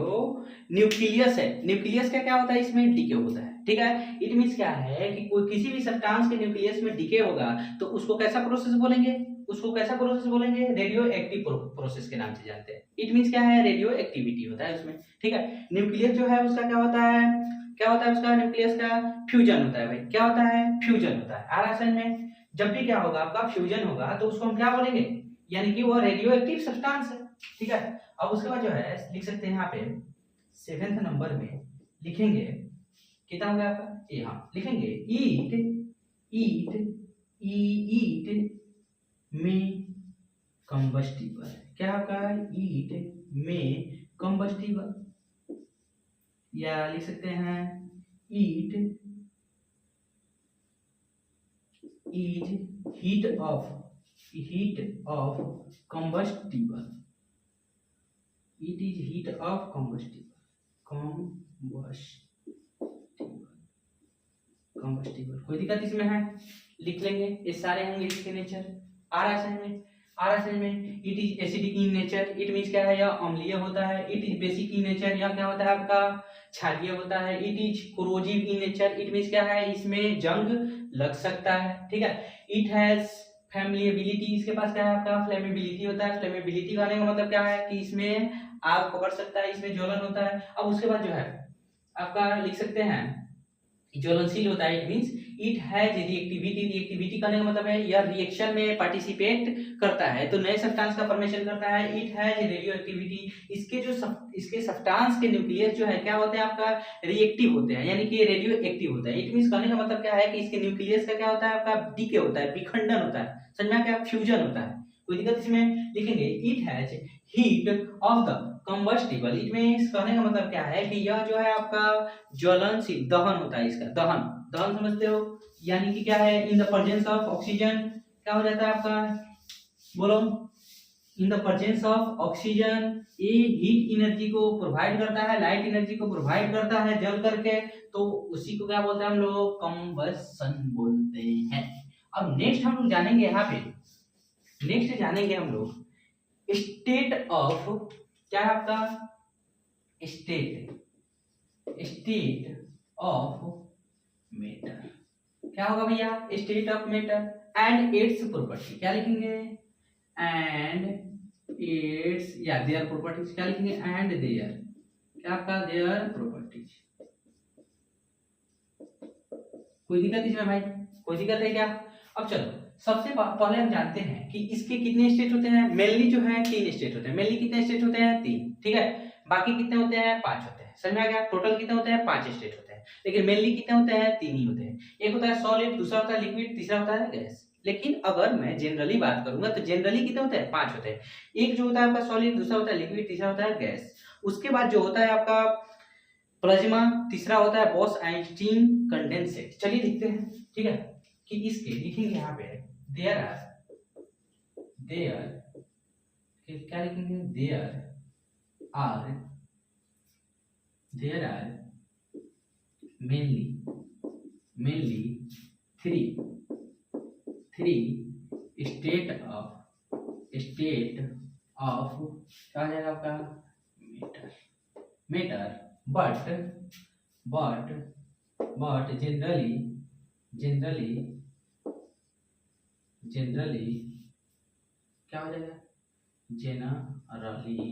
न्यूक्लियस है, न्यूक्लियस का क्या होता है, इसमें डीके होता है, ठीक है। इट मीन्स क्या है कि कोई किसी भी सब्सटेंस के न्यूक्लियस में डीके होगा तो उसको कैसा प्रोसेस बोलेंगे, उसको कैसा प्रोसेस बोलेंगे, रेडियो एक्टिव प्रोसेस के नाम से जानते हैं। इट मीन्स क्या है, रेडियो एक्टिविटी होता है उसमें, ठीक है। न्यूक्लियस जो है उसका क्या होता है, क्या होता है उसका, न्यूक्लियस का फ्यूजन होता है भाई, क्या होता है, फ्यूजन होता है। आरएसएन में जब भी क्या होगा आपका फ्यूजन होगा तो उसको हम क्या बोलेंगे, यानी कि वो रेडियो एक्टिव सब्सटेंस है, ठीक है। अब उसके बाद जो है लिख सकते हैं यहाँ पे सेवेंथ नंबर में लिखेंगे, कितना हो गया आपका, यहाँ लिखेंगे, ईट ईट में कंबस्टिबल, क्या होगा, ईट में कंबस्टिबल, या लिख सकते हैं it is heat of combustible, it is heat of combustible. कोई दिक्कत इसमें है? लिख लेंगे, ये सारे होंगे इसके नेचर। आ रहा है समझ में। It is acidic in nature, it means क्या है, यह अम्लीय होता है। It is basic in nature, यह क्या होता है आपका क्षारीय होता है। It is corrosive in nature, it means क्या है, इसमें जंग लग सकता है, ठीक है। इट हैज फ्लेमेबिलिटी, इसके पास क्या है आपका फ्लेमेबिलिटी होता है। फ्लेमेबिलिटी का मतलब क्या है कि इसमें आग पकड़ सकता है, इसमें ज्वलन होता है। अब उसके बाद जो है आपका लिख सकते हैं ज्वलनशील होता है। It means it has reactivity, reactivity करने का मतलब है यह रिएक्शन में पार्टिसिपेट करता है, तो नए सब्सटेंस का फॉर्मेशन करता है। इट हैज रेडियो एक्टिविटी, इसके सब्सटेंस के न्यूक्लियस जो है क्या होते हैं आपका रिएक्टिव होते हैं, यानी कि रेडियो एक्टिव होता है। इट मींस कहने का मतलब क्या है कि इसके न्यूक्लियस का क्या होता है आपका डीके होता है, विखंडन होता है, समझ में क्या, फ्यूजन होता है। कोई दिक्कत इसमें? लिखेंगे it has heat of the combustible, it means कहने का मतलब क्या है कि यह जो है आपका ज्वलनशील, दहन होता है इसका, दहन समझते हो, यानी कि क्या है in the presence of oxygen क्या हो जाता है आपका, बोलो, in the presence of oxygen ये हीट एनर्जी को प्रोवाइड करता है, लाइट एनर्जी को प्रोवाइड करता है जल करके, तो उसी को क्या बोलते हैं हम लोग, कंबसन बोलते हैं। अब नेक्स्ट हम लोग जानेंगे, यहाँ पे नेक्स्ट जानेंगे हम लोग स्टेट ऑफ, क्या है आपका स्टेट ऑफ मैटर, क्या होगा भैया state of matter and it's property, क्या लिखेंगे एंड इट्स, या देयर प्रॉपर्टीज, क्या लिखेंगे एंड देयर, क्या आपका देयर प्रॉपर्टीज। कोई दिक्कत इसमें भाई, कोई दिक्कत है क्या? अब चलो सबसे पहले हम जानते हैं कि इसके कितने स्टेट होते हैं। मेनली जो है 3 स्टेट होते हैं। मेनली कितने स्टेट होते हैं? 3, ठीक है। बाकी कितने होते हैं? 5 होते हैं। समझ में आ गया? टोटल कितने होते हैं? 5 स्टेट होते हैं, लेकिन मेनली कितने होते हैं? 3 ही होते हैं। एक होता है सॉलिड, दूसरा होता है लिक्विड, तीसरा होता है गैस। लेकिन अगर मैं जनरली बात करूंगा तो जनरली कितने होते हैं? 5 होते हैं। एक जो होता है आपका सॉलिड, दूसरा होता है लिक्विड, तीसरा होता है गैस। उसके बाद जो होता है आपका प्लाज्मा, तीसरा होता है बॉस-आइंस्टीन कंडेंसेट। चलिए देखते हैं, ठीक है, कि इसके लिखेंगे यहाँ पे देयर क्या लिखेंगे, there are mainly three state of क्या हो जाएगा आपका मैटर, बट जनरली क्या हो जाएगा, जनरली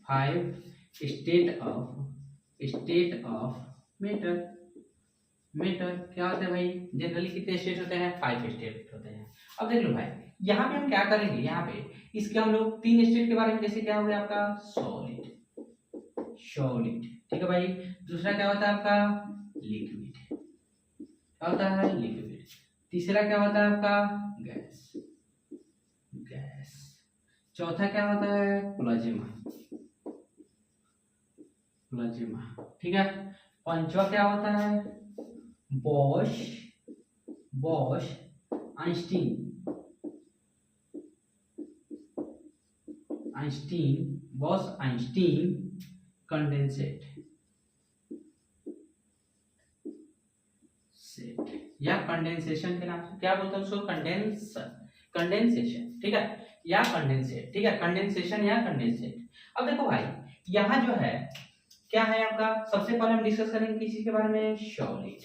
5 स्टेट ऑफ मैटर क्या होता है भाई, जनरली कितने स्टेट होते हैं? 5 स्टेट होते हैं। अब देख लो भाई, यहाँ पे हम क्या करेंगे, यहाँ पे इसके हम लोग 3 स्टेट के बारे में, जैसे क्या हो गया आपका सॉलिड, ठीक है भाई। दूसरा क्या होता है आपका लिक्विड, क्या होता है लिक्विड। तीसरा क्या होता है आपका गैस। चौथा क्या होता है प्लाज्मा, ठीक है। पांचवा क्या होता है बॉस-आइंस्टीन कंडेंसेट या कंडेंसेशन के नाम से क्या बोलते हैं उसको, कंडेंसेशन, ठीक है, या कंडेंसेट, ठीक है, कंडेंसेशन या कंडेंसेट। अब देखो भाई यहाँ जो है क्या है आपका, सबसे पहले हम डिस्कस करेंगे किसी के बारे में, सॉलिड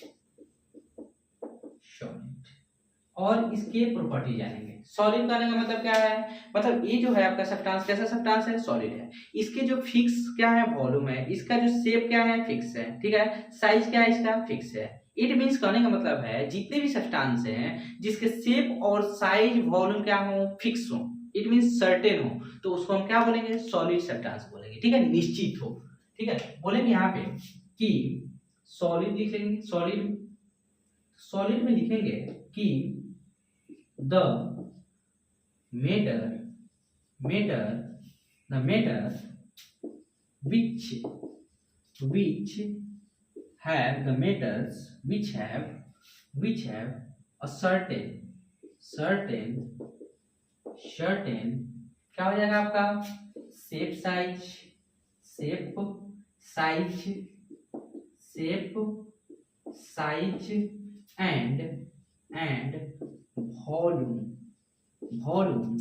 और इसके प्रॉपर्टी जानेंगे। सॉलिड का मतलब क्या है, मतलब ये जो है आपका सब्सटेंस, कैसा सब्सटेंस है, सॉलिड है। इसके जो फिक्स क्या है वॉल्यूम है, इसका जो शेप क्या है फिक्स है, ठीक है। साइज क्या है इसका फिक्स है। इट मींस कहने का मतलब है जितने भी सब्सटेंस हैं जिसके शेप और साइज वॉल्यूम क्या हो, फिक्स हो, इट मींस सर्टेन हो, तो उसको हम क्या बोलेंगे, सॉलिड सब्सटेंस बोलेंगे, ठीक है, निश्चित हो, ठीक है। बोलेंगे यहाँ पे कि सॉलिड लिख लेंगे, सॉलिड में लिखेंगे कि the matter the matter which have the matters which have a certain क्या हो जाएगा आपका shape size and volume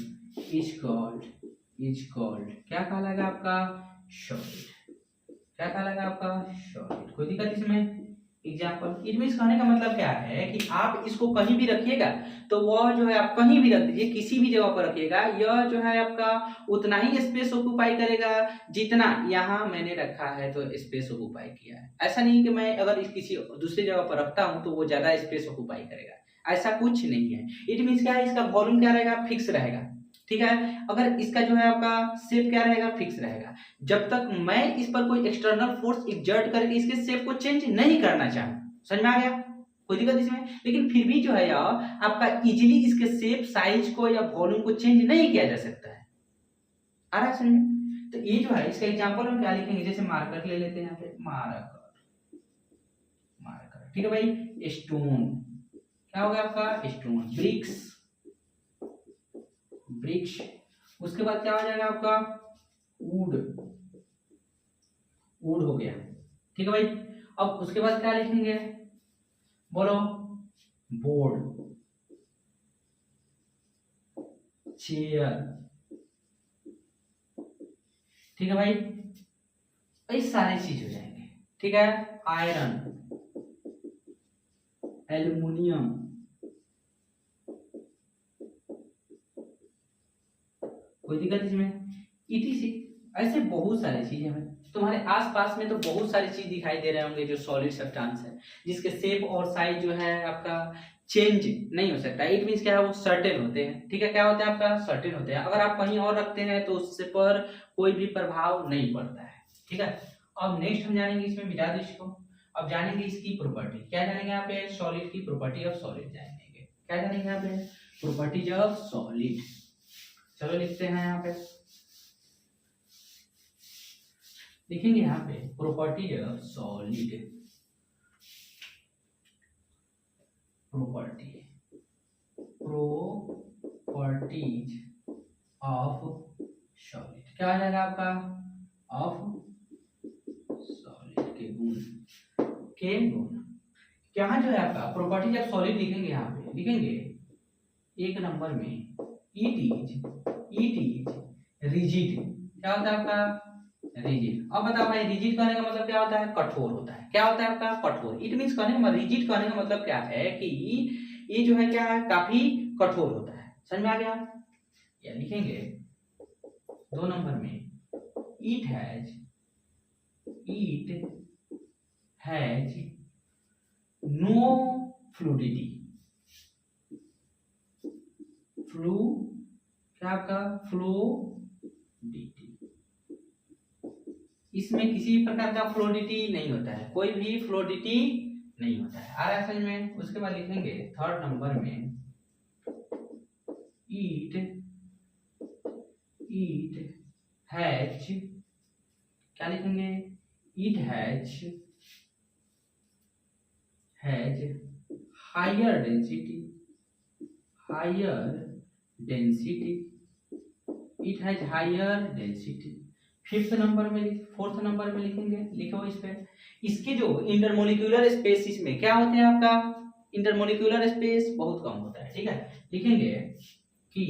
is called क्या कहलाएगा आपका सॉलिड। क्या कहलाएगा आपका सॉलिड। कोई दिक्कत इसमें। एग्जाम्पल इट मीन्स कहने का मतलब क्या है कि आप इसको कहीं भी रखिएगा तो वह जो है आप कहीं भी रख दीजिए, किसी भी जगह पर रखिएगा, यह जो है आपका उतना ही स्पेस ऑक्यूपाई करेगा जितना यहाँ मैंने रखा है तो स्पेस ऑक्यूपाई किया है। ऐसा नहीं कि मैं अगर किसी दूसरी जगह पर रखता हूँ तो वो ज्यादा स्पेस ऑक्यूपाई करेगा, ऐसा कुछ नहीं है। इट मीन्स क्या है, इसका वॉल्यूम क्या रहेगा, फिक्स रहेगा। ठीक है। अगर इसका जो है आपका शेप क्या रहेगा, फिक्स रहेगा। जब तक मैं इस पर कोई एक्सटर्नल फोर्स एक्सर्ट करके इसके शेप को चेंज नहीं करना चाहूँ। समझ में आ गया। कोई दिक्कत इसमें। लेकिन फिर भी जो है यार आपका इजीली इसके शेप साइज को या वॉल्यूम को चेंज नहीं किया जा सकता है। आ रहा है समझ में। तो ये जो है इसका एग्जांपल हम क्या लिखेंगे, जैसे मार्कर ले लेते हैं यहाँ पे, मार्कर। ठीक है भाई। स्टोन क्या होगा आपका, स्टोन। ब्रिक्स। उसके बाद क्या हो जाएगा आपका, वुड हो गया। ठीक है भाई। अब उसके बाद क्या लिखेंगे, बोलो, बोर्ड, चेयर। ठीक है भाई। ये सारे चीज हो जाएंगे। ठीक है। आयरन, एल्युमिनियम, कोई दिक्कत इसमें, ईटीसी। ऐसे बहुत सारी चीजें हैं। तुम्हारे आसपास में तो बहुत सारी चीज दिखाई दे रहे होंगे जो सॉलिड सब्सटेंस है, जिसके शेप और साइज जो है आपका चेंज नहीं हो सकता। इट मींस क्या है, वो सर्टेन होते हैं। ठीक है। क्या होता है आपका, सर्टेन होते हैं। अगर आप कहीं और रखते हैं तो उससे पर कोई भी प्रभाव नहीं पड़ता है। ठीक है। अब नेक्स्ट हम जानेंगे, इसमें मिटा दो इसको। अब जानेंगे इसकी प्रॉपर्टी। क्या जानेंगे यहाँ पे, सॉलिड की प्रॉपर्टी ऑफ सॉलिड जानेंगे। क्या जानेंगे यहाँ पे, प्रॉपर्टीज ऑफ सॉलिड। चलो लिखते हैं यहाँ पे, लिखेंगे यहाँ पे properties of solid. Properties of solid क्या आ जाएगा आपका, ऑफ सॉलिड के गुण। यहाँ जो है आपका प्रॉपर्टीज ऑफ सॉलिड लिखेंगे, यहाँ पे लिखेंगे एक नंबर में, इट इज रिजिड। क्या होता है आपका, रिजिड। अब बताओ भाई, रिजिड कहने का मतलब क्या होता है, कठोर होता है। क्या होता है आपका, कठोर। इट मींस कहने का, रिजिड कहने का मतलब क्या है कि ये जो है क्या है, काफी कठोर होता है। समझ में आ गया। या लिखेंगे 2 नंबर में, इट हैज नो फ्लूइडिटी। क्या आपका, फ्लूइडिटी। इसमें किसी प्रकार का फ्लूइडिटी नहीं होता है, कोई भी फ्लूइडिटी नहीं होता है। आ रहा है समझ में। उसके बाद लिखेंगे 3rd नंबर में, इट हैज, क्या लिखेंगे, it has higher density. It has higher density. 4th number में लिखेंगे, लिखो इस पे, इसके जो इंटरमोलिक्यूलर स्पेस इसमें क्या होते हैं आपका, इंटरमोलिक्यूलर स्पेस बहुत कम होता है। ठीक है। लिखेंगे कि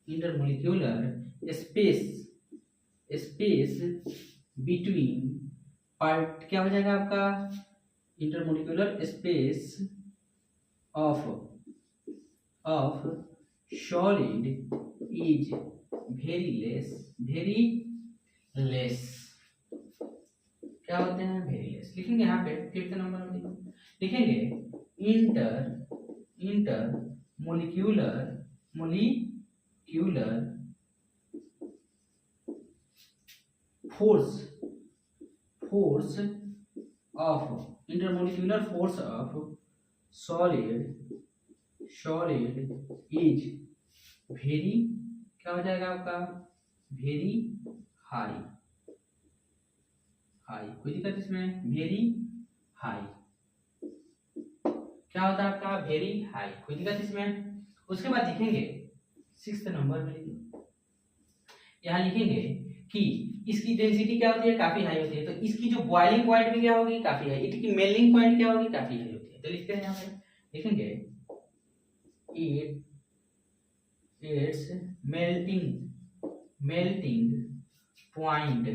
इंटरमोलिक्यूलर स्पेस बिटवीन पार्ट, क्या हो जाएगा आपका, intermolecular space of solid is very less. क्या होते हैं, वेरी लेस। लिखेंगे यहाँ पे 5th नंबर में, लिखेंगे inter molecular force of intermolecular force of solid solid is very, क्या हो जाएगा आपका, वेरी हाई, हाई, कोई दिक्कत इसमें, वेरी हाई, क्या होता है आपका, वेरी हाई, कोई दिक्कत इसमें। उसके बाद लिखेंगे 6th नंबर में, यहाँ लिखेंगे कि इसकी डेंसिटी क्या होती है, काफी हाई होती है, तो इसकी जो बॉइलिंग पॉइंट भी क्या होगी, काफी हाई, इसकी मेल्टिंग पॉइंट क्या होगी, काफी हाई होती है। तो लिखते हैं यहाँ पे, लिखेंगे इट्स मेल्टिंग पॉइंट इज,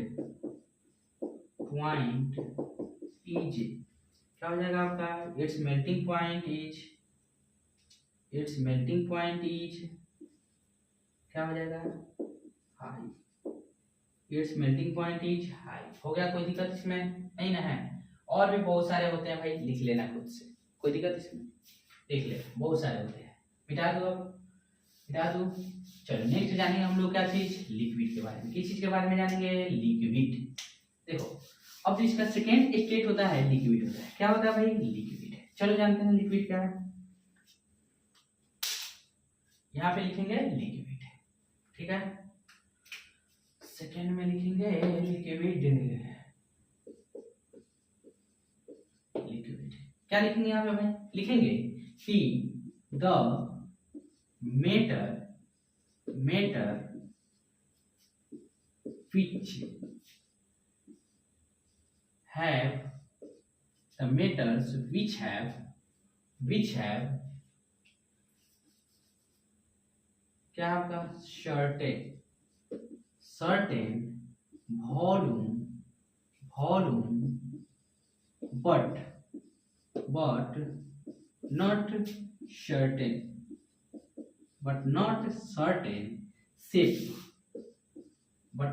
क्या हो जाएगा आपका, इट्स मेल्टिंग पॉइंट इज क्या हो जाएगा, high, it's melting point is high, हो गया, कोई दिक्कत इसमें नहीं ना है। और भी बहुत सारे होते हैं भाई, लिख लेना खुद से, कोई दिक्कत इसमें, लिख ले, बहुत सारे होते हैं, मिटा दो, अब मिटा दो। चलो नेक्स्ट जानेंगे हम लोग क्या चीज, लिक्विड के बारे में। किस चीज के बारे में जानेंगे, लिक्विड। देखो अब जो इसका सेकेंड स्टेट होता है लिक्विड होता है, क्या होता है भाई, लिक्विड है। चलो जानते हैं लिक्विड क्या है, यहाँ पे लिखेंगे लिक्विड, ठीक है। सेकेंड में लिखेंगे लिक्विड, क्या लिखेंगे यहाँ पे भाई, लिखेंगे कि the matter which have the metals which have क्या आपका, certain volume but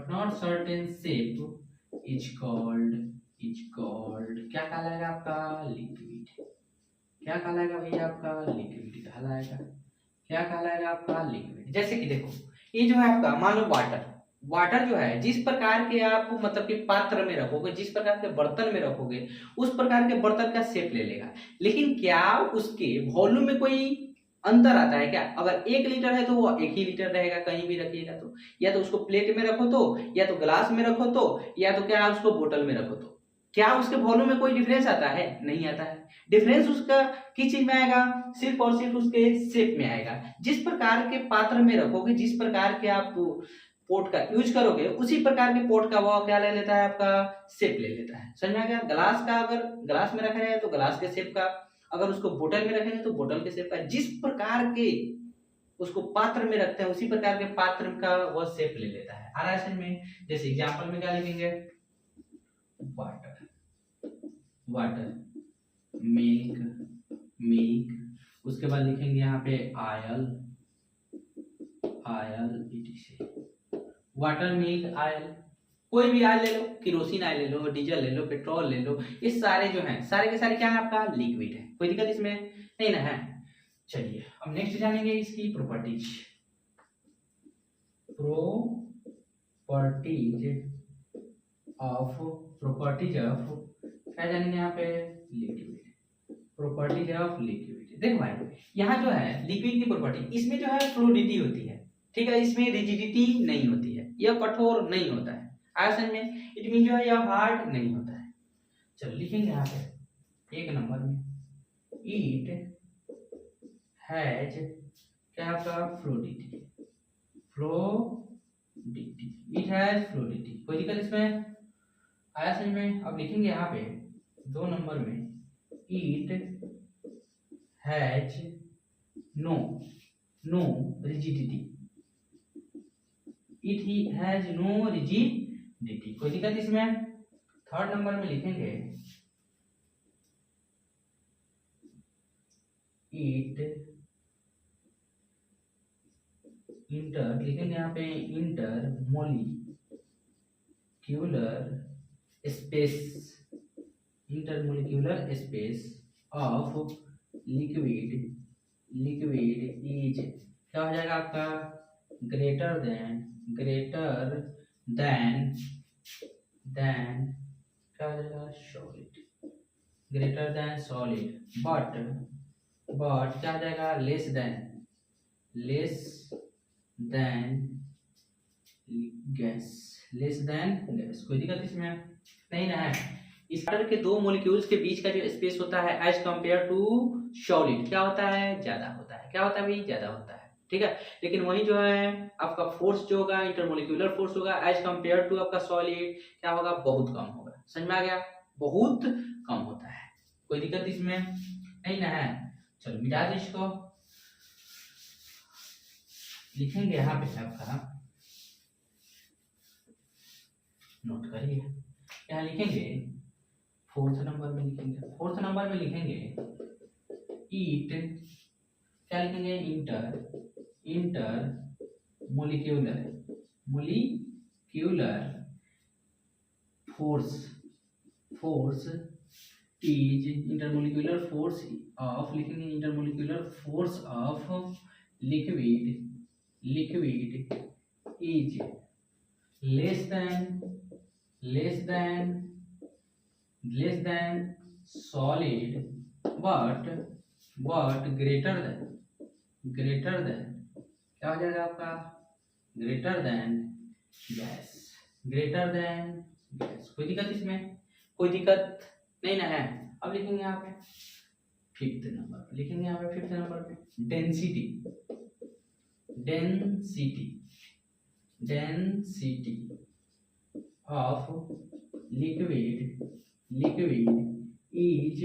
not certain shape is called क्या कहलाएगा आपका, लिक्विड। क्या कहलाएगा भैया आपका, लिक्विड कहलाएगा। क्या कहलाएगा आपका, लिक्विड। जैसे कि देखो ये जो है आपका, मान लो वाटर जो है, जिस प्रकार के आप मतलब कि पात्र में रखोगे, जिस प्रकार के बर्तन में रखोगे, उस प्रकार के बर्तन का शेप ले लेगा। लेकिन क्या उसके वॉल्यूम में कोई अंतर आता है क्या? अगर 1 लीटर है तो वो 1 ही लीटर रहेगा, कहीं भी रखिएगा तो। या तो उसको प्लेट में रखो तो, या तो ग्लास में रखो तो, या तो क्या उसको बोतल में रखो तो, क्या उसके वॉल्यूम में कोई डिफरेंस आता है? नहीं आता है। डिफरेंस उसका किस चीज में आएगा? सिर्फ और सिर्फ उसके शेप में आएगा। जिस प्रकार के पात्र में रखोगे, जिस प्रकार के आप पोट का यूज करोगे, उसी प्रकार के पोट का वो क्या ले लेता है, आपका शेप ले लेता है। समझ में आ गया? ग्लास का अगर ग्लास में रख रहे हैं तो ग्लास के शेप का, अगर उसको बोतल में रखेंगे तो बोतल के शेप का। जिस प्रकार के उसको पात्र में रखते हैं, उसी प्रकार के पात्र का वह शेप ले लेता है। आ रहा है समझ में? जैसे एग्जांपल में क्या लिखेंगे? वाटर, मिल्क, उसके बाद लिखेंगे यहाँ पे ऑयल, वाटर, मिल्क, ऑयल। कोई भी ऑयल ले लो, केरोसिन ऑयल ले लो, डीजल ले लो, पेट्रोल ले लो, ये सारे जो हैं, सारे के सारे क्या है आपका? लिक्विड है। कोई दिक्कत इसमें नहीं ना है? चलिए अब नेक्स्ट जानेंगे इसकी प्रॉपर्टीज ऑफ क्या जानेंगे यहाँ पे? Liquid, properties of liquid. देखो भाई यहाँ जो है लिक्विड की प्रॉपर्टी, इसमें जो है फ्लूइडिटी होती है, ठीक है, इसमें रिजिडिटी नहीं होती है, यह कठोर नहीं होता है। आसन में इट मीन जो है यह हार्ड नहीं होता है। चलो लिखेंगे यहाँ पे 1 नंबर में, इट हैज क्या आपका? Fluidity, it has fluidity. कोई दिक्कत इसमें? आया समझ में? अब लिखेंगे यहाँ पे 2 नंबर में, it has no rigidity, it he has no rigidity. कोई दिक्कत इसमें? 3rd नंबर में लिखेंगे इट लिखेंगे यहाँ पे intermolecular space of liquid is क्या हो जाएगा आपका? ग्रेटर देन क्या हो जाएगा? Solid, greater than solid, but क्या आ जाएगा, less than gas, less than gas. कोई दिक्कत इसमें नहीं ना है। इस वाटर के दो मॉलिक्यूल्स के बीच का जो स्पेस होता है एज कंपेयर टू सॉलिड क्या होता है, ज्यादा होता है। क्या होता है भाई, ज्यादा होता है। ठीक है, लेकिन वही जो है आपका फोर्स जो होगा, इंटरमोलिक्यूलर फोर्स होगा एज कंपेयर टू आपका सॉलिड क्या होगा, बहुत कम होगा। समझ में आ गया, बहुत कम होता है। कोई दिक्कत इसमें नहीं ना है। चलो मिटा दो इसको, लिखेंगे यहाँ पे आपका, नोट करिए, यहाँ लिखेंगे फोर्थ नंबर में लिखेंगे, फोर्थ नंबर में लिखेंगे ईट, क्या लिखेंगे, inter molecular force is intermolecular force of, लिखेंगे intermolecular force of liquid is less than solid but greater than क्या हो जाएगा आपका, greater than गैस। कोई दिक्कत इसमें, कोई दिक्कत नहीं ना है। अब लिखेंगे यहाँ पे फिफ्थ नंबर पे, लिखेंगे यहाँ पे फिफ्थ नंबर पे density of liquid is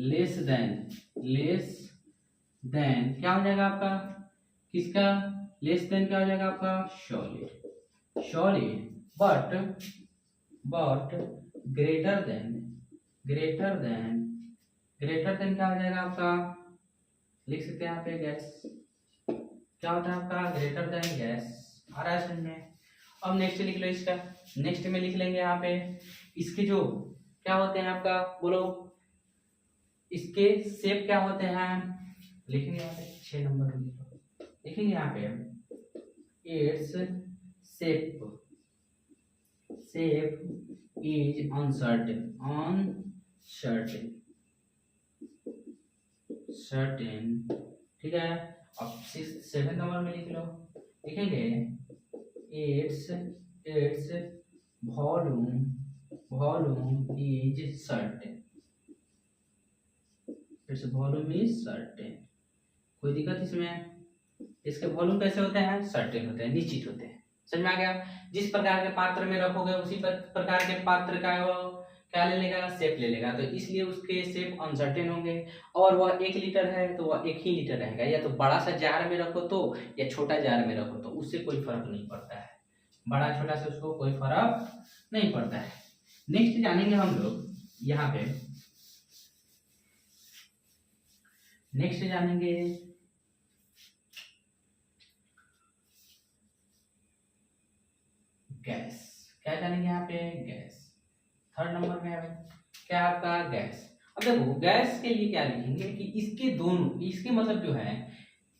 less then क्या हो जाएगा आपका, किसका, लेस देन क्या हो जाएगा आपका, सॉलिड बट ग्रेटर देन क्या हो जाएगा आपका, लिख सकते हैं यहाँ पे गैस। क्या होता है आपका, ग्रेटर देन गैस। आ रहा है समझ में। अब नेक्स्ट लिख लो इसका, नेक्स्ट में लिख लेंगे यहाँ पे इसके जो क्या होते हैं आपका, बोलो इसके शेप क्या होते हैं, लिखेंगे यहाँ पे 6 नंबर में लिखेंगे यहाँ पे इट्स शेप इज अनसर्टेन ठीक है। अब 7 नंबर में लिख लो, लिखेंगे its volume is certain, its volume is certain. कोई दिक्कत इसमें, इसके वॉल्यूम कैसे होते हैं, सर्टेन होते हैं, निश्चित होते हैं। समझ में आ गया। जिस प्रकार के पात्र में रखोगे उसी प्रकार के पात्र का वो क्या ले लेगा, शेप ले लेगा। तो इसलिए उसके शेप अनसर्टेन होंगे। और वह 1 लीटर है तो वह 1 ही लीटर रहेगा, या तो बड़ा सा जार में रखो तो, या छोटा जार में रखो तो, उससे कोई फर्क नहीं पड़ता है। बड़ा छोटा से उसको कोई फर्क नहीं पड़ता है। नेक्स्ट जानेंगे हम लोग यहाँ पे, नेक्स्ट जानेंगे गैस। क्या जानेंगे यहाँ पे, गैस। थर्ड नंबर में है क्या आपका, गैस। अब देखो गैस के लिए क्या लिखेंगे कि इसके दोनों, इसके मतलब जो है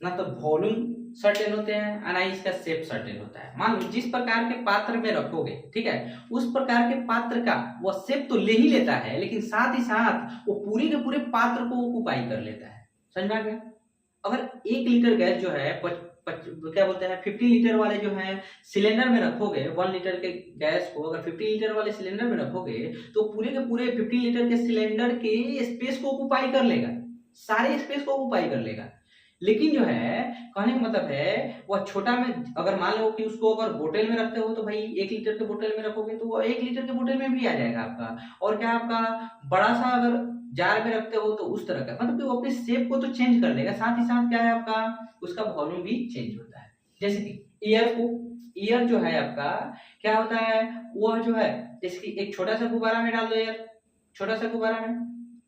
ना तो वॉल्यूम सर्टेन होते हैं ना इसका शेप सर्टेन होता है। मान लो जिस प्रकार के पात्र में रखोगे, ठीक है, उस प्रकार के पात्र का वो शेप तो ले ही लेता है, लेकिन साथ ही साथ वो पूरे के पूरे पात्र को ऑक्युपाई कर लेता है। समझ में आ गया। अगर 1 लीटर गैस जो है क्या बोलते हैं 50 लीटर वाले जो है सिलेंडर में रखोगे, 1 लीटर के गैस को अगर 50 लीटर वाले सिलेंडर में रखोगे तो पूरे के पूरे 50 लीटर के सिलेंडर के स्पेस को ऑक्युपाई कर लेगा, सारे स्पेस को ऑक्युपाई कर लेगा। लेकिन जो है कहने का मतलब है वह छोटा में, अगर मान लो कि उसको अगर बोतल में रखते हो तो भाई 1 लीटर के बोतल में रखोगे तो वो 1 लीटर के बोतल में भी आ जाएगा आपका। और क्या आपका बड़ा सा अगर जार में रखते हो तो उस तरह का, मतलब कि वो अपने शेप को तो चेंज कर लेगा, साथ ही साथ क्या है आपका उसका वॉल्यूम भी चेंज होता है। जैसे कि एयर जो है आपका क्या होता है, वह जो है जैसे कि एक छोटा सा गुब्बारा में डाल दो एयर, छोटा सा गुब्बारा में,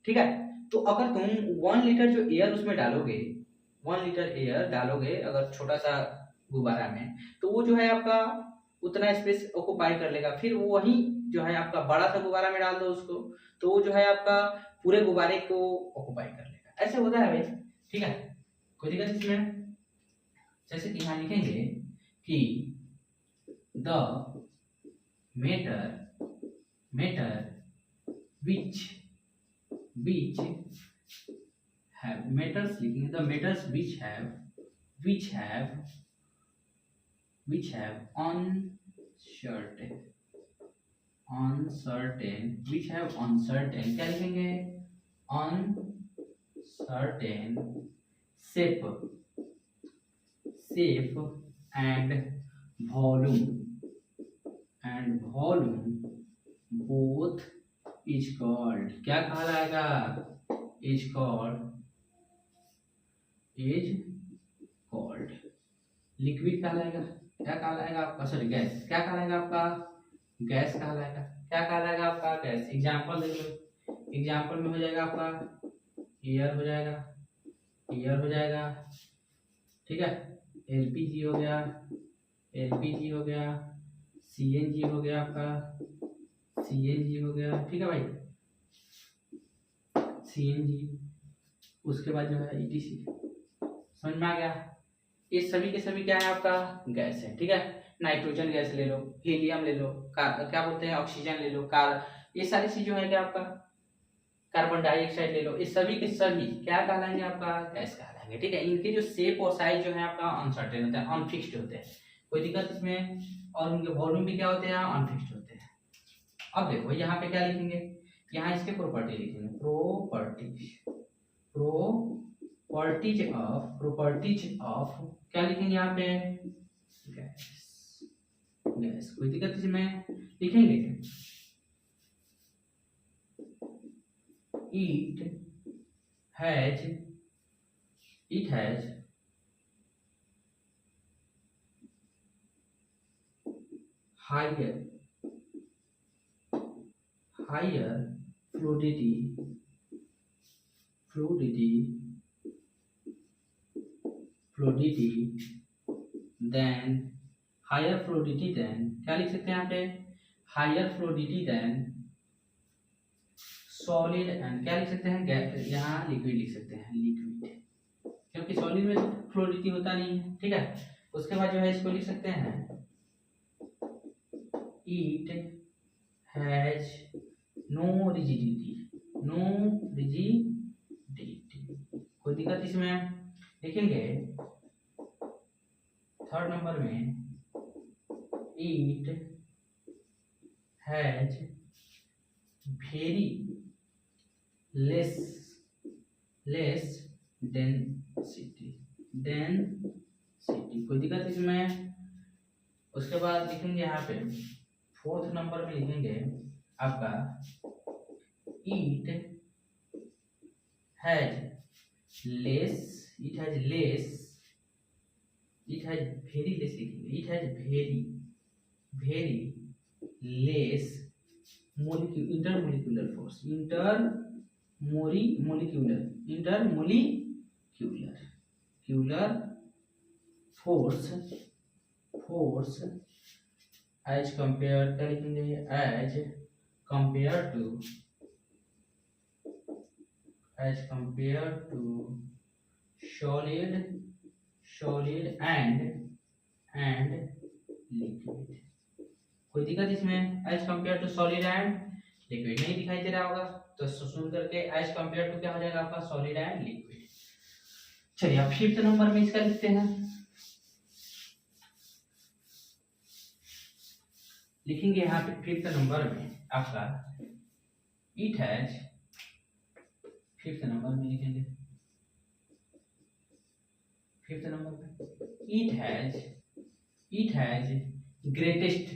ठीक है। तो अगर तुम 1 लीटर जो एयर उसमें डालोगे, 1 लीटर एयर डालोगे अगर छोटा सा गुब्बारा में, तो वो जो है आपका उतना स्पेस ऑक्युपाई कर लेगा। फिर वही जो है आपका बड़ा सा गुब्बारा में डाल दो उसको, तो वो जो है आपका पूरे गुब्बारे को ऑक्युपाई कर लेगा। ऐसे होता है भाई, ठीक है। कोई दिक्कत इसमें। जैसे कि यहाँ लिखेंगे कि the matter which have metals लिखेंगे, the metals which have uncertain क्या लिखेंगे, uncertain shape and volume both is called, क्या कहलाएगा, is called लिक्विड कहलाएगा, क्या कहलाएगा आपका, सॉरी गैस, क्या कहलाएगा आपका, गैस कहलाएगा, क्या कहलाएगा आपका, गैस। एग्जांपल देख लो, एग्जांपल में हो जाएगा आपका एयर हो जाएगा, ठीक है, एलपीजी हो गया, सीएनजी हो गया आपका, ठीक है भाई, सीएनजी, उसके बाद जो है ईटीसी, समझ में आ गया। ये सभी के सभी क्या है आपका, गैस है, ठीक है। नाइट्रोजन गैस ले लो, हीलियम ले लो, क्या बोलते हैं, ऑक्सीजन ले लो, ये सारी चीज जो है क्या आपका, कार्बन डाइऑक्साइड ले लो, ये सभी के सभी क्या कहलाएंगे आपका, गैस कहलाएंगे, ठीक है। इनके जो शेप और साइज जो है आपका अनसर्टेन होता है, अनफिक्स्ड होते हैं, कोई दिक्कत इसमें, और उनके वॉल्यूम भी क्या होते हैं, अनफिक्स्ड होते हैं। अब देखो यहाँ पे क्या लिखेंगे, यहाँ इसके प्रॉपर्टी लिखेंगे, प्रॉपर्टीज ऑफ क्या लिखेंगे यहाँ पे, गैस, कोई दिक्कत इसमें, लिखेंगे it has higher fluidity than क्या लिख सकते हैं यहाँ पे, higher fluidity than solid, and क्या लिख सकते हैं, यहाँ लिक्विड लिख सकते हैं, लिक्विड, क्योंकि सॉलिड में तो फ्लूइडिटी होता नहीं है, ठीक है। उसके बाद जो है इसको लिख सकते हैं, इट हैज नो रिजिडिटी, कोई दिक्कत इसमें, लिखेंगे थर्ड नंबर में, it has very less density, कोई दिक्कत इसमें। उसके बाद लिखेंगे यहाँ पे फोर्थ नंबर में लिखेंगे आपका, इट हैज वेरी लेस लिखेंगे, it has very less intermolecular force as compare, क्या लिखेंगे, as compare to solid and liquid, कोई दिक्कत इसमें, as compare to solid and liquid, नहीं दिखाई दे रहा होगा तो सुन करके एज कंपेयर टू क्या हो जाएगा आपका, सॉलिड एंड लिक्विड। चलिए अब फिफ्थ नंबर में इसका लिखते हैं, लिखेंगे यहाँ पे फिफ्थ नंबर में आपका, इट हैज, फिफ्थ नंबर में लिखेंगे, फिफ्थ नंबर पे इट हैज ग्रेटेस्ट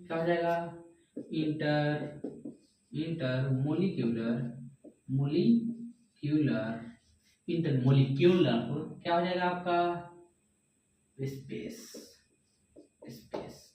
क्या हो जाएगा, इंटरमोलिक्यूलर क्या हो जाएगा आपका, स्पेस,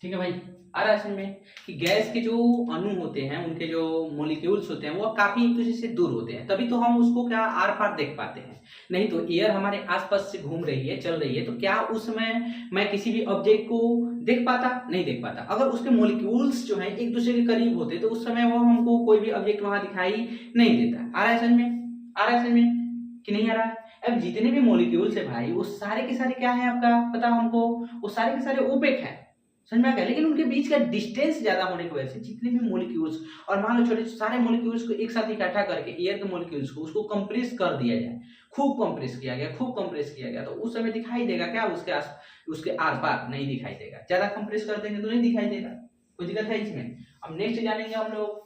ठीक है भाई। आ रहा है समझ में कि गैस के जो अणु होते हैं, उनके जो मॉलिक्यूल्स होते हैं वो काफी एक दूसरे से दूर होते हैं, तभी तो हम उसको क्या आर पार देख पाते हैं। नहीं तो एयर हमारे आसपास से घूम रही है, चल रही है, तो क्या उसमें मैं किसी भी ऑब्जेक्ट को देख पाता, नहीं देख पाता। अगर उसके मॉलिक्यूल्स जो है एक दूसरे के करीब होते तो उस समय वो हमको कोई भी ऑब्जेक्ट वहां दिखाई नहीं देता। आ रहा है समझ में कि नहीं आ रहा है? अब जितने भी मॉलिक्यूल्स है भाई वो सारे के सारे क्या है आपका पता हमको, वो सारे के सारे ओपेक है, समझ में आ गया। लेकिन उनके बीच का डिस्टेंस ज्यादा होने की वजह से जितने भी मोलिक्यूल्स, और मान लो छोटे सारे मोलिक्यूल्स को एक साथ इकट्ठा करके एयर के मोलिक्यूल्स को उसको कंप्रेस कर दिया जाए, खूब कंप्रेस किया गया, खूब कंप्रेस किया गया, तो उस समय दिखाई देगा क्या उसके आर पार? नहीं दिखाई देगा। ज्यादा कंप्रेस कर देंगे तो नहीं दिखाई देगा। कोई दिक्कत है इसमें? अब नेक्स्ट जानेंगे हम लोग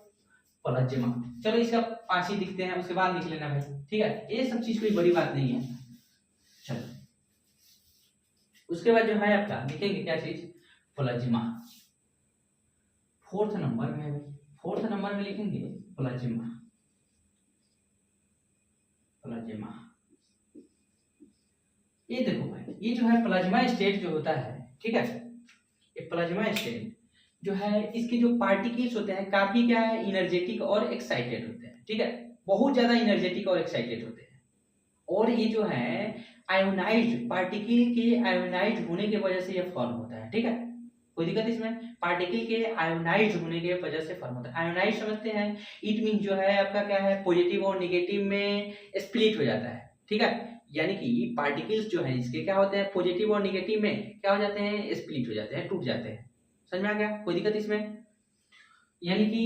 प्लाज्मा। चलो इसका 5 ही दिखते हैं, उसके बाद लिख लेना भाई, ठीक है। ये सब चीज कोई बड़ी बात नहीं है। चलो उसके बाद जो है आपका लिखेंगे क्या चीज? प्लाज्मा। 4th नंबर में है भाई, 4th नंबर में लिखेंगे प्लाज्मा। प्लाज्मा ये देखो भाई, ये जो है प्लाज्मा स्टेट जो होता है, ठीक है, ये प्लाज्मा स्टेट जो है, इसके जो पार्टिकल्स होते हैं काफी क्या है, एनर्जेटिक और एक्साइटेड होते हैं, ठीक है, बहुत ज्यादा एनर्जेटिक और एक्साइटेड होते हैं। और ये जो है आयोनाइज्ड, पार्टिकल के आयोनाइज्ड होने की वजह से ये फॉर्म होता है, ठीक है। कोई दिक्कत इसमें? पार्टिकल के आयोनाइज्ड होने की वजह से फॉर्म होता है। आयोनाइज्ड समझते हैं, इट मीन जो है आपका क्या है, पॉजिटिव और नेगेटिव में स्प्लिट हो जाता है, ठीक है। यानी कि पार्टिकल्स जो है इसके क्या होते हैं, पॉजिटिव और नेगेटिव में क्या हो जाते हैं, स्प्लिट हो जाते हैं, टूट जाते हैं। समझ में आ गया? कोई दिक्कत इसमें? यानी कि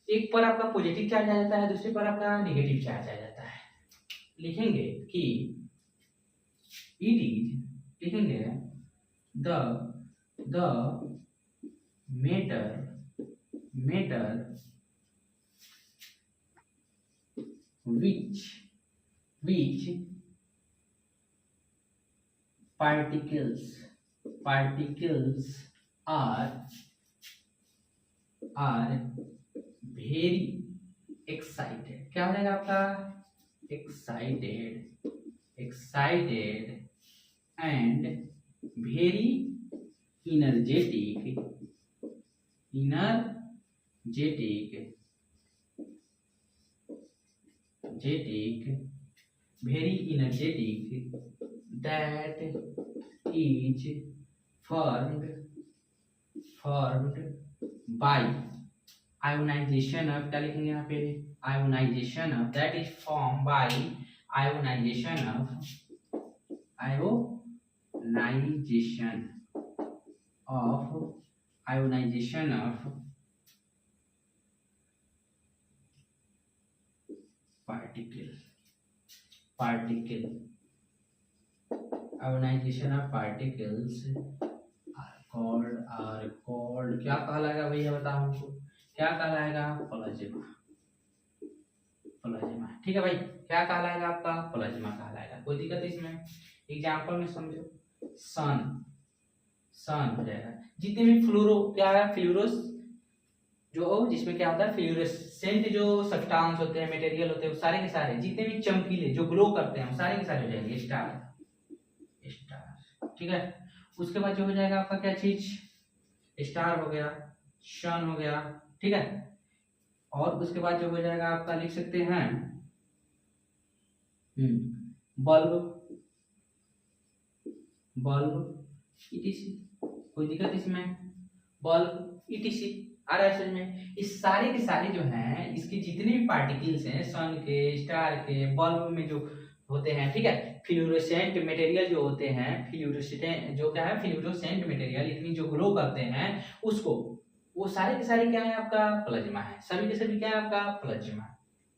एक पर आपका पॉजिटिव चार्ज आ जाता है, दूसरे पर आपका नेगेटिव चार्ज आ जाता है। लिखेंगे कि इट इज, लिखेंगे the matter which particles are very excited। क्या हो जाएगा आपका? excited and very energetic very energetic, that is formed by ionization of, क्या लिखेंगे यहाँ पे, ionization of, that is formed by ionization of ionization of particles are called क्या कहलाएगा भैया, बताओ हमको, क्या कहलाएगा? प्लाज्मा, ठीक है भाई, क्या कहलाएगा आपका? प्लाज्मा कहलाएगा। कोई दिक्कत इसमें? एग्जांपल में समझो, सन हो जाएगा। जितने भी फ्लोरो, क्या है, फ्लोरोस, जो जिसमें क्या होता है, फ्लोरेसेंट जो सब्सटेंस होते हैं, मटेरियल होते हैं, वो सारे के सारे जितने भी चमकीले जो ग्लो करते हैं, वो सारे के सारे हो जाएंगे स्टार, ठीक है। उसके बाद जो हो जाएगा आपका क्या चीज, स्टार हो गया, सन हो गया, ठीक है। और उसके बाद जो हो जाएगा आपका, लिख सकते हैं बल्ब इटीसी। कोई दिक्कत इसमें? बल्ब इटीसी आ रहा है समझ में? इस सारे के सारे जो हैं, इसके जितने भी पार्टिकल्स हैं, सन के, स्टार के, बल्ब में जो होते हैं, ठीक है, फ्लोरोसेंट मटेरियल जो होते हैं, फ्लोरोसेंट जो क्या है, फ्लोरोसेंट मटेरियल, इतनी जो ग्लो करते हैं उसको, वो सारे के सारे क्या है आपका? प्लाज्मा है। सभी के सभी क्या है आपका? प्लाज्मा,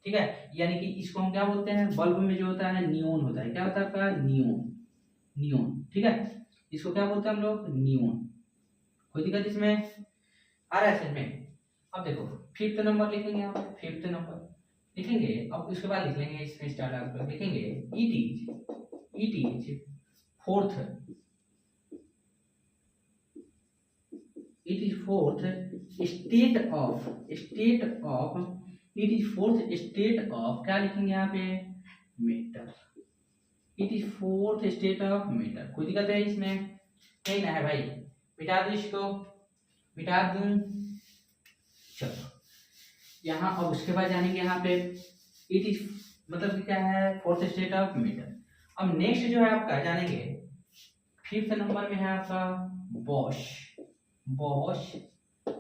ठीक है। यानी कि इसको हम क्या बोलते हैं, बल्ब में जो होता है नियोन होता है, क्या होता है आपका? नियोन, ठीक है। इसको क्या बोलते हैं हम लोग? नियोन। कोई दिक्कत इसमें? आ रहा है समझ में? अब देखो 5th नंबर लिखेंगे आप, 5th नंबर लिखेंगे। अब उसके बाद लिख लेंगे इसमें स्टार्ट आप लिखेंगे it is fourth state of क्या लिखेंगे यहाँ पे? Matter. It is 4th state of matter. कोई दिक्कत है इसमें? नहीं ना है भाई, मिटा दो इसको, मिटा दूं। चलो यहाँ अब उसके बाद जानेंगे यहाँ पे इट इज मतलब क्या है? 4th state of matter. अब नेक्स्ट जो है आपका जानेंगे 5th नंबर में है आपका बॉश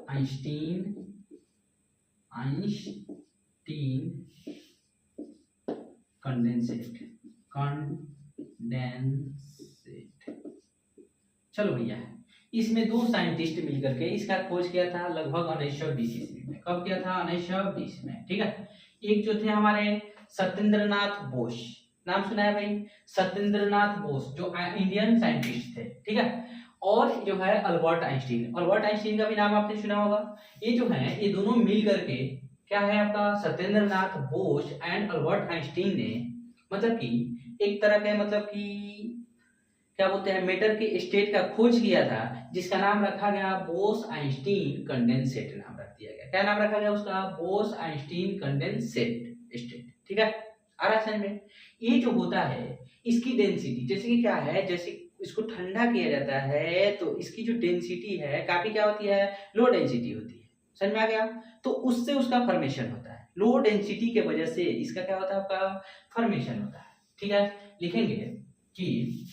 आइंस्टीन कंडेंसेट। चलो भैया इसमें दो साइंटिस्ट मिलकर के इसका खोज किया था लगभग 1920 ईस्वी में। कब किया था? 1920 में। ठीक है। एक जो थे हमारे सत्येंद्रनाथ बोस, नाम सुना है भाई? सत्येंद्रनाथ बोस जो इंडियन साइंटिस्ट थे। ठीक है। और जो है अल्बर्ट आइंस्टीन, अल्बर्ट आइंस्टीन का भी नाम आपने सुना होगा। ये जो है ये दोनों मिल करके क्या है आपका Satyendranath Bose and Albert Einstein ने मतलब कि एक तरह का मतलब कि क्या बोलते हैं मैटर के स्टेट का खोज किया था, जिसका नाम रखा गया बोस आइंस्टीन कंडेंसेट नाम रख दिया गया। क्या नाम रखा गया उसका? Bose Einstein condensate state. ठीक है। आ रहा है समझ में? ये जो होता है इसकी डेंसिटी जैसे कि क्या है, जैसे इसको ठंडा किया जाता है तो इसकी जो डेंसिटी है काफी क्या होती है? लो डेंसिटी होती है। समझ में आ गया? तो उससे उसका फॉर्मेशन होता है। लो डेंसिटी के वजह से इसका क्या होता है? आपका फॉर्मेशन होता है। ठीक है। लिखेंगे कि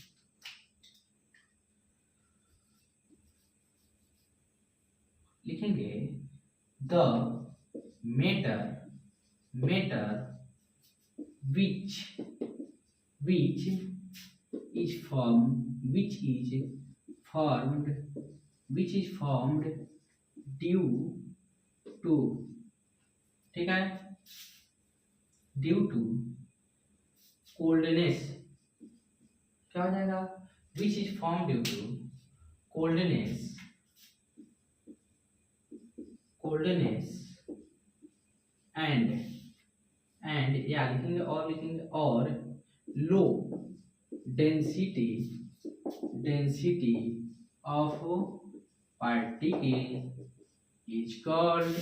the matter which is formed due to, ठीक है, ड्यू टू कोल्डनेस। क्या हो जाएगा? Which is form due to coldness and या लिखेंगे और low density of particle is called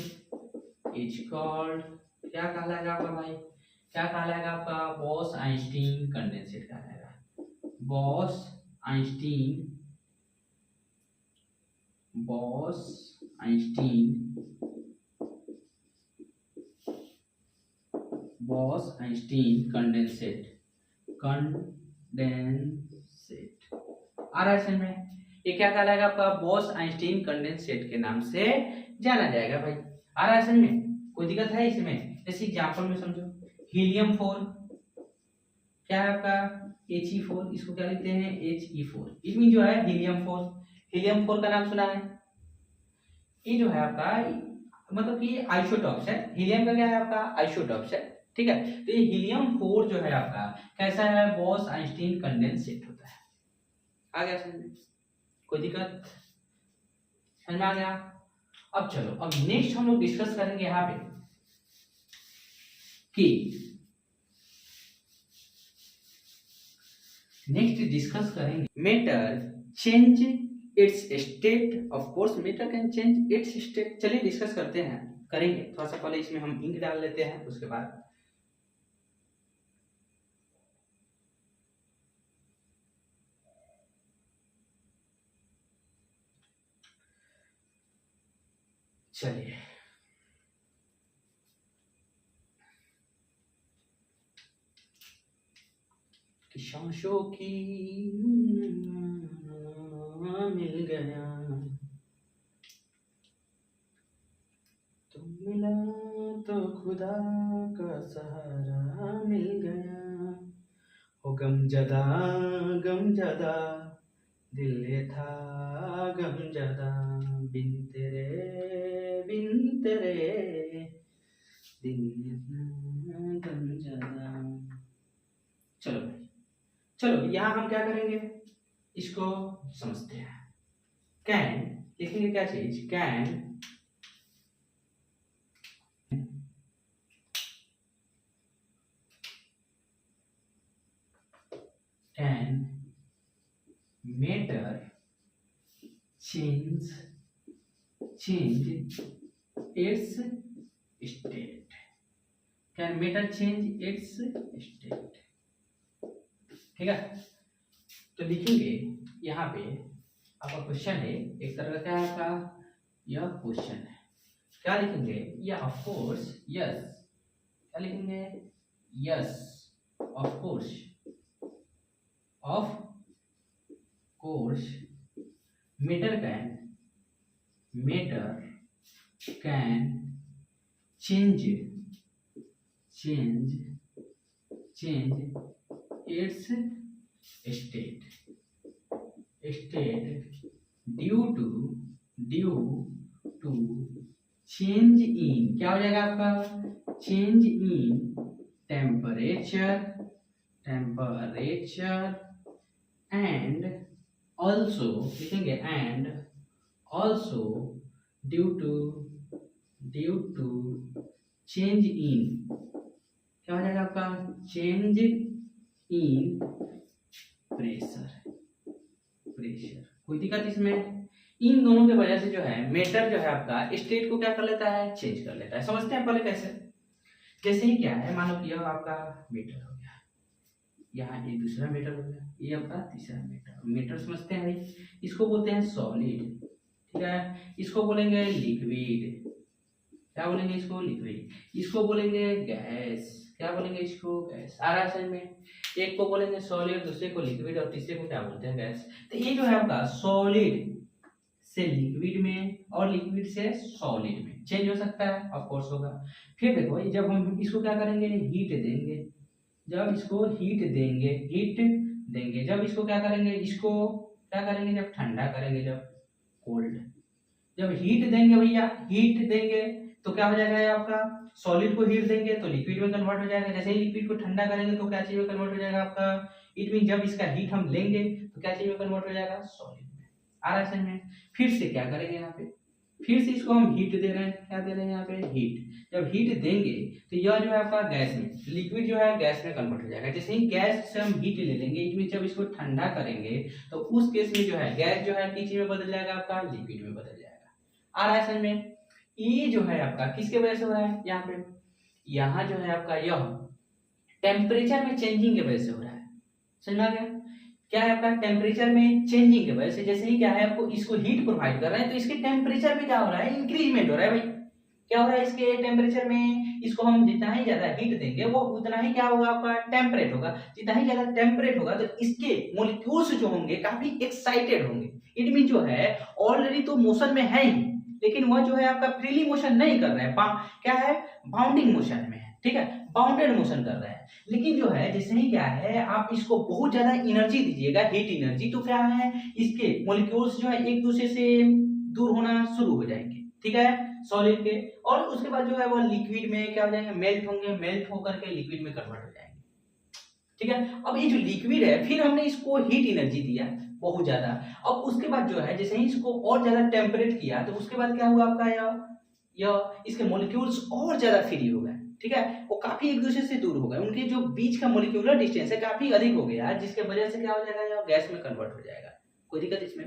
क्या कहलाएगा आपका भाई? क्या कहलाएगा आपका? बॉस आइंस्टीन कंडेंसेट कहलाएगा। बॉस आइंस्टीन कंडेंसेट आ रहा है समझ में? ये क्या कहलाएगा आपका? बॉस आइंस्टीन कंडेंसेट के नाम से जाना जाएगा भाई। आ रहा है समझ में? कोई दिक्कत है इसमें? जैसे एग्जांपल में समझो, हीलियम 4 क्या है आपका? He4, इसको क्या लिखते हैं? He4। इसमें जो है हीलियम 4 का नाम सुना है? ये जो है आपका मतलब कि आइसोटॉप्स है। हीलियम का क्या है आपका? आइसोटॉप्स है। ठीक है। तो ये हीलियम 4 जो है आपका कैसा है? बॉस आइंस्टीन कंडेंसेट होता है। आ गया समझ में? कोई दिक्कत? समझ में आ गया? अब चलो, अब नेक्स्ट हम लोग डिस्कस करेंगे यहाँ पे कि matter change it's state. Of course matter can change it's state. चलिए डिस्कस करते हैं, करेंगे। थोड़ा सा पहले इसमें हम इंक डाल लेते हैं, उसके बाद चलिए कि सांसों की मिल गया तो मिला तो खुदा का सहारा मिल गया। हो गम जदा दिल ये था गम जदा बिन तेरे दिल गम जदा। चलो भाई, चलो यहाँ हम क्या करेंगे, इसको समझते हैं। कैन लिखेंगे क्या चीज? Can matter change its state? Can matter change its state? ठीक है। तो लिखेंगे यहाँ पे आपका क्वेश्चन है, एक तरह का क्या है आपका? यह क्वेश्चन है। क्या लिखेंगे? या ऑफ कोर्स यस। क्या लिखेंगे? Yes of course matter can change its state due to change in, क्या हो जाएगा आपका, change in temperature and also, लिखेंगे and also due to change in, क्या हो जाएगा आपका, चेंज इन प्रेशर। कोई दिक्कत इसमें, इन दोनों की वजह से जो है मेटर जो है आपका स्टेट को क्या कर लेता है, चेंज कर लेता है। समझते हैं पहले कैसे। जैसे ही क्या है, मान लो कि यह आपका मीटर हो गया, यहाँ ये दूसरा मीटर हो गया, ये आपका तीसरा मीटर। मीटर समझते हैं भाई, इसको बोलते हैं सॉलिड, ठीक है। इसको बोलेंगे लिक्विड, क्या बोलेंगे इसको, लिक्विड। इसको बोलेंगे गैस, क्या बोलेंगे इसको, गैस। आ रहा है समझ में। एक को बोलेंगे सॉलिड, दूसरे को लिक्विड और तीसरे को क्या बोलते हैं, गैस। तो ये जो है आपका सॉलिड से लिक्विड में और लिक्विड से सॉलिड में चेंज हो सकता है, ऑफ कोर्स होगा। फिर देखो जब हम इसको क्या करेंगे, हीट देंगे, जब इसको हीट देंगे, जब इसको क्या करेंगे, इसको क्या करेंगे, जब ठंडा करेंगे, जब कोल्ड, जब हीट देंगे भैया, हीट देंगे तो क्या हो जाएगा आपका, सॉलिड को हीट देंगे तो लिक्विड में कन्वर्ट हो जाएगा। जैसे ही लिक्विड को ठंडा करेंगे तो क्या चीज में कन्वर्ट हो जाएगा आपका, इट मीन जब इसका हीट हम लेंगे तो क्या चीज में कन्वर्ट हो जाएगा, सॉलिड में। आ रहा है समझ में। फिर से क्या करेंगे यहाँ पे, फिर से इसको हम हीट दे रहे हैं, क्या दे रहे हैं यहाँ पे, हीट। जब हीट देंगे तो यह जो है आपका गैस में, लिक्विड जो है गैस में कन्वर्ट हो जाएगा। जैसे ही गैस से हम हीट ले लेंगे, इट मीन जब इसको ठंडा करेंगे तो उस केस में जो है गैस जो है किस चीज में बदल जाएगा आपका, लिक्विड में बदल जाएगा। आ रहा है समझ में। ये जो है आपका किसके वजह से हो रहा है, यहाँ पे, यहाँ जो है आपका यह टेम्परेचर में चेंजिंग की वजह से हो रहा है। समझ में आ गया, क्या है आपका, टेम्परेचर में चेंजिंग की वजह से। जैसे ही क्या है आपको इसको हीट प्रोवाइड कर रहे हैं तो इसके टेम्परेचर में क्या हो रहा है, इंक्रीजमेंट हो रहा है भाई। क्या हो रहा है इसके टेम्परेचर में, इसको हम जितना ही ज्यादा हीट देंगे वो उतना ही क्या होगा आपका, टेम्परेट होगा। जितना ही ज्यादा टेम्परेट होगा तो इसके मॉलिक्यूल्स जो होंगे काफी एक्साइटेड होंगे। इट मीन जो है ऑलरेडी तो मोशन में है ही, लेकिन वह जो है आपका फ्रीली मोशन नहीं कर रहा है, क्या है, बाउंडिंग मोशन में है, ठीक है, बाउंडेड मोशन कर रहा है। लेकिन जो है जैसे ही क्या है आप इसको बहुत ज्यादा एनर्जी दीजिएगा, हीट एनर्जी, तो क्या है इसके मॉलिक्यूल्स जो है एक दूसरे से दूर होना शुरू हो जाएंगे, ठीक है, सॉलिड के। और उसके बाद जो है वो लिक्विड में क्या हो जाएंगे, मेल्ट होंगे, मेल्ट होकर के लिक्विड में कन्वर्ट हो जाएंगे, ठीक है। अब ये जो लिक्विड है, फिर हमने इसको हीट एनर्जी दिया बहुत ज्यादा। अब उसके बाद जो है जैसे ही इसको और ज्यादा टेम्परेट किया तो उसके बाद क्या हुआ आपका, यह इसके मॉलिक्यूल्स और ज्यादा फ्री हो गए, ठीक है, वो काफी एक दूसरे से दूर हो गए, उनके जो बीच का मॉलिक्यूलर डिस्टेंस है काफी अधिक हो गया, जिसके वजह से क्या हो जाएगा, यह गैस में कन्वर्ट हो जाएगा। कोई दिक्कत इसमें।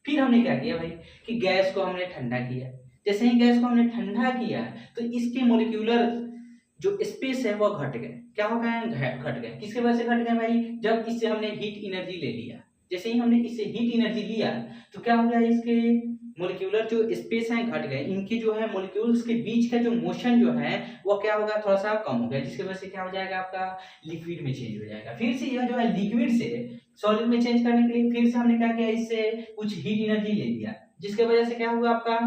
फिर हमने क्या किया भाई कि गैस को हमने ठंडा किया। जैसे ही गैस को हमने ठंडा किया तो इसके मॉलिक्यूलर जो स्पेस है वो घट गए। क्या हो गए, घट गए। किसके वजह से घट गए भाई, जब इससे हमने हीट एनर्जी ले लिया। जैसे ही हमने इससे हीट एनर्जी लिया तो क्या हो गया, इसके मॉलिक्यूलर जो स्पेस है घट गए, इनकी जो है मॉलिक्यूल्स के बीच का जो मोशन जो है वो क्या होगा, थोड़ा सा कम हो गया, जिसकी वजह से क्या हो जाएगा आपका, लिक्विड में चेंज हो जाएगा। फिर से यह जो है लिक्विड से सॉलिड में चेंज करने के लिए फिर से हमने क्या किया, इससे कुछ हीट एनर्जी ले लिया, जिसके वजह से क्या हुआ आपका,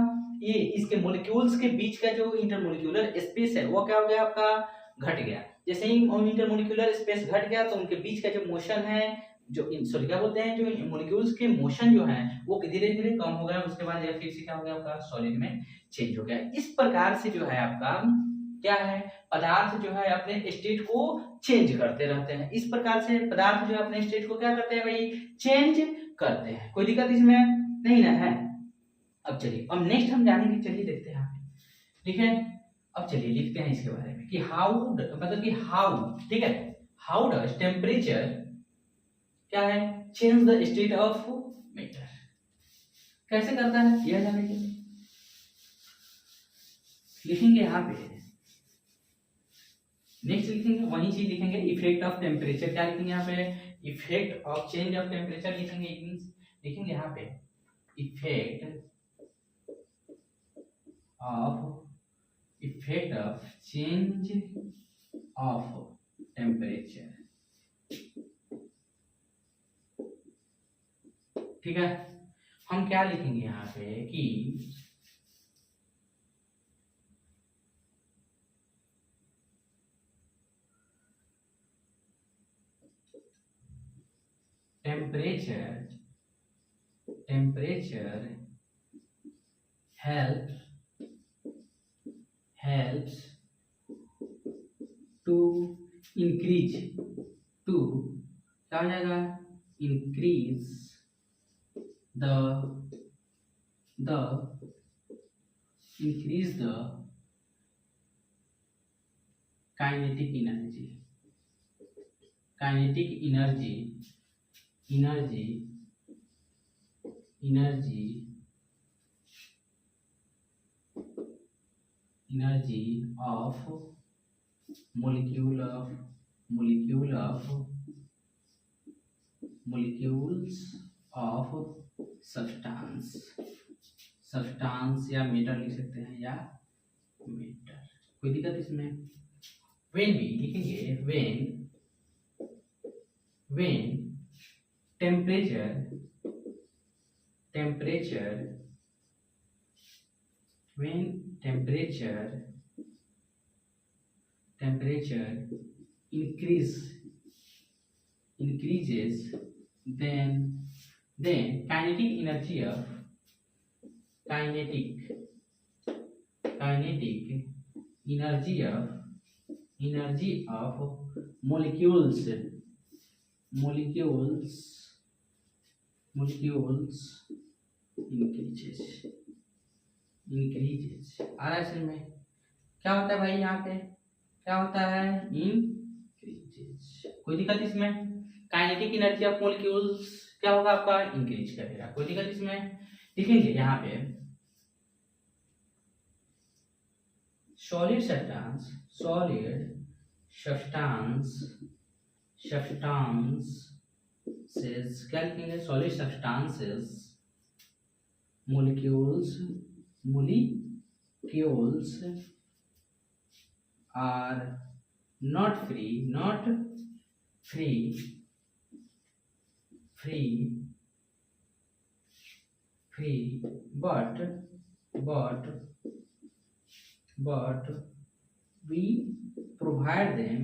ये इसके मॉलिक्यूल्स के बीच का जो इंटरमॉलिक्यूलर स्पेस है वो क्या हो गया आपका, घट गया। जैसे ही इंटरमॉलिक्यूलर स्पेस घट गया तो उनके बीच का जो मोशन है, जो सॉरी क्या बोलते हैं, जो मॉलिक्यूल्स के मोशन जो है वो धीरे धीरे कम हो गया। उसके बाद फिर से क्या हो गया आपका, सॉलिड में चेंज हो गया। इस प्रकार से जो है आपका क्या है, पदार्थ जो है अपने स्टेट को चेंज करते रहते हैं। इस प्रकार से पदार्थ जो है अपने स्टेट को क्या करते हैं भाई, चेंज करते हैं। कोई दिक्कत इसमें नहीं ना है। अब चलिए, अब नेक्स्ट हम जानेंगे, चलिए देखते हैं यहाँ पे, ठीक है। अब चलिए लिखते हैं इसके बारे में कि हाउ, मतलब कि हाउ, ठीक है, हाउ डज टेम्परेचर क्या है, change the state of matter, कैसे करता है यह जानेंगे। लिखेंगे यहाँ पे, नेक्स्ट लिखेंगे वही चीज लिखेंगे, इफेक्ट ऑफ टेम्परेचर। क्या लिखेंगे यहाँ पे, effect of change of temperature लिखेंगे। इट मींस लिखेंगे यहाँ पे effect of change of temperature, ठीक है। हम क्या लिखेंगे यहाँ पे कि temperature temperature helps to increase, to क्या हो जाएगा, increase the increase the kinetic energy, energy of molecules of substance या मेटर लिख सकते हैं, या मेटर, कोई दिक्कत इसमें। when भी लिखेंगे, when temperature increases, then kinetic energy of molecules increases। आ रहा है समझ में? क्या होता है भाई, यहाँ पे क्या होता है, increases, कोई दिक्कत इसमें? काइनेटिक एनर्जी ऑफ मॉलिक्यूल्स क्या होगा आपका, इंक्रीज करेगा, कोई दिक्कत इसमें? लिखेंगे यहाँ पे सॉलिड सब्सटेंस क्या लिखेंगे, solid substances molecules are not free but we provide them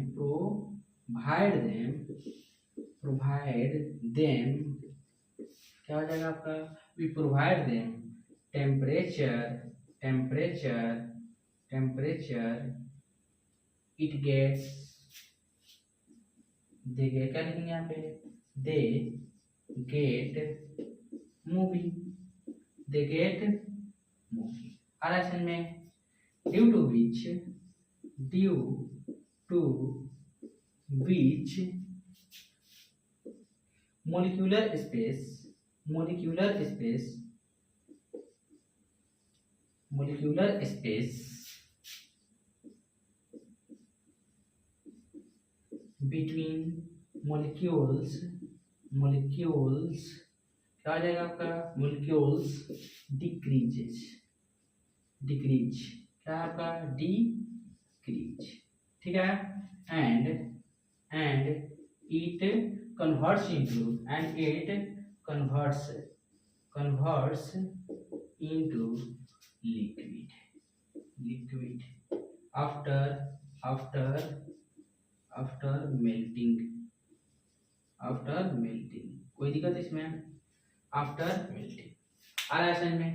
क्या हो जाएगा आपका, we provide them temperature it gets, they get, क्या लिखेंगे यहाँ पे, they get moving, आ रहा है में, due to which molecular space between molecules क्या हो जाएगा आपका, molecules decrease, क्या आपका, decrease, ठीक है, and it converts into liquid after melting, कोई दिक्कत इसमें, आफ्टर मेल्टिंग, आ रहा है समझ में,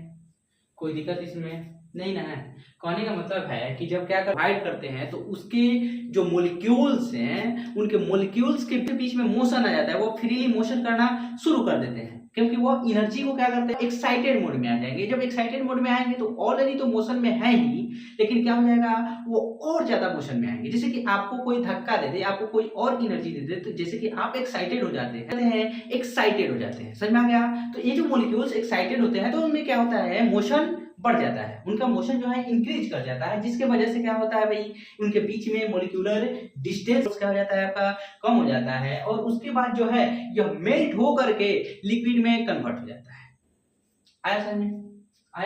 कोई दिक्कत इसमें नहीं ना है। कहने का मतलब है कि जब क्या डिवाइड करते हैं तो उसके जो मॉलिक्यूल्स हैं, उनके मॉलिक्यूल्स के बीच में मोशन आ जाता है, वो फ्रीली मोशन करना शुरू कर देते हैं, क्योंकि वो एनर्जी को क्या करते हैं, एक्साइटेड मोड में आ जाएंगे। जब एक्साइटेड मोड में आएंगे तो ऑलरेडी तो मोशन में है ही, लेकिन क्या हो जाएगा, वो और ज्यादा मोशन में आएंगे। जैसे कि आपको कोई धक्का दे दे, आपको कोई और एनर्जी दे दे, तो जैसे कि आप एक्साइटेड हो जाते हैं, समझ में आ गया? तो ये जो मॉलिक्यूल्स एक्साइटेड होते हैं तो उनमें क्या होता है, मोशन बढ़ जाता है, उनका मोशन जो है इंक्रीज कर जाता है, जिसके वजह से क्या होता है भाई, उनके बीच में मॉलिक्यूलर डिस्टेंस क्या हो जाता है आपका, कम हो जाता है, और उसके बाद जो है यह मेल्ट हो करके लिक्विड में कन्वर्ट हो जाता है। आया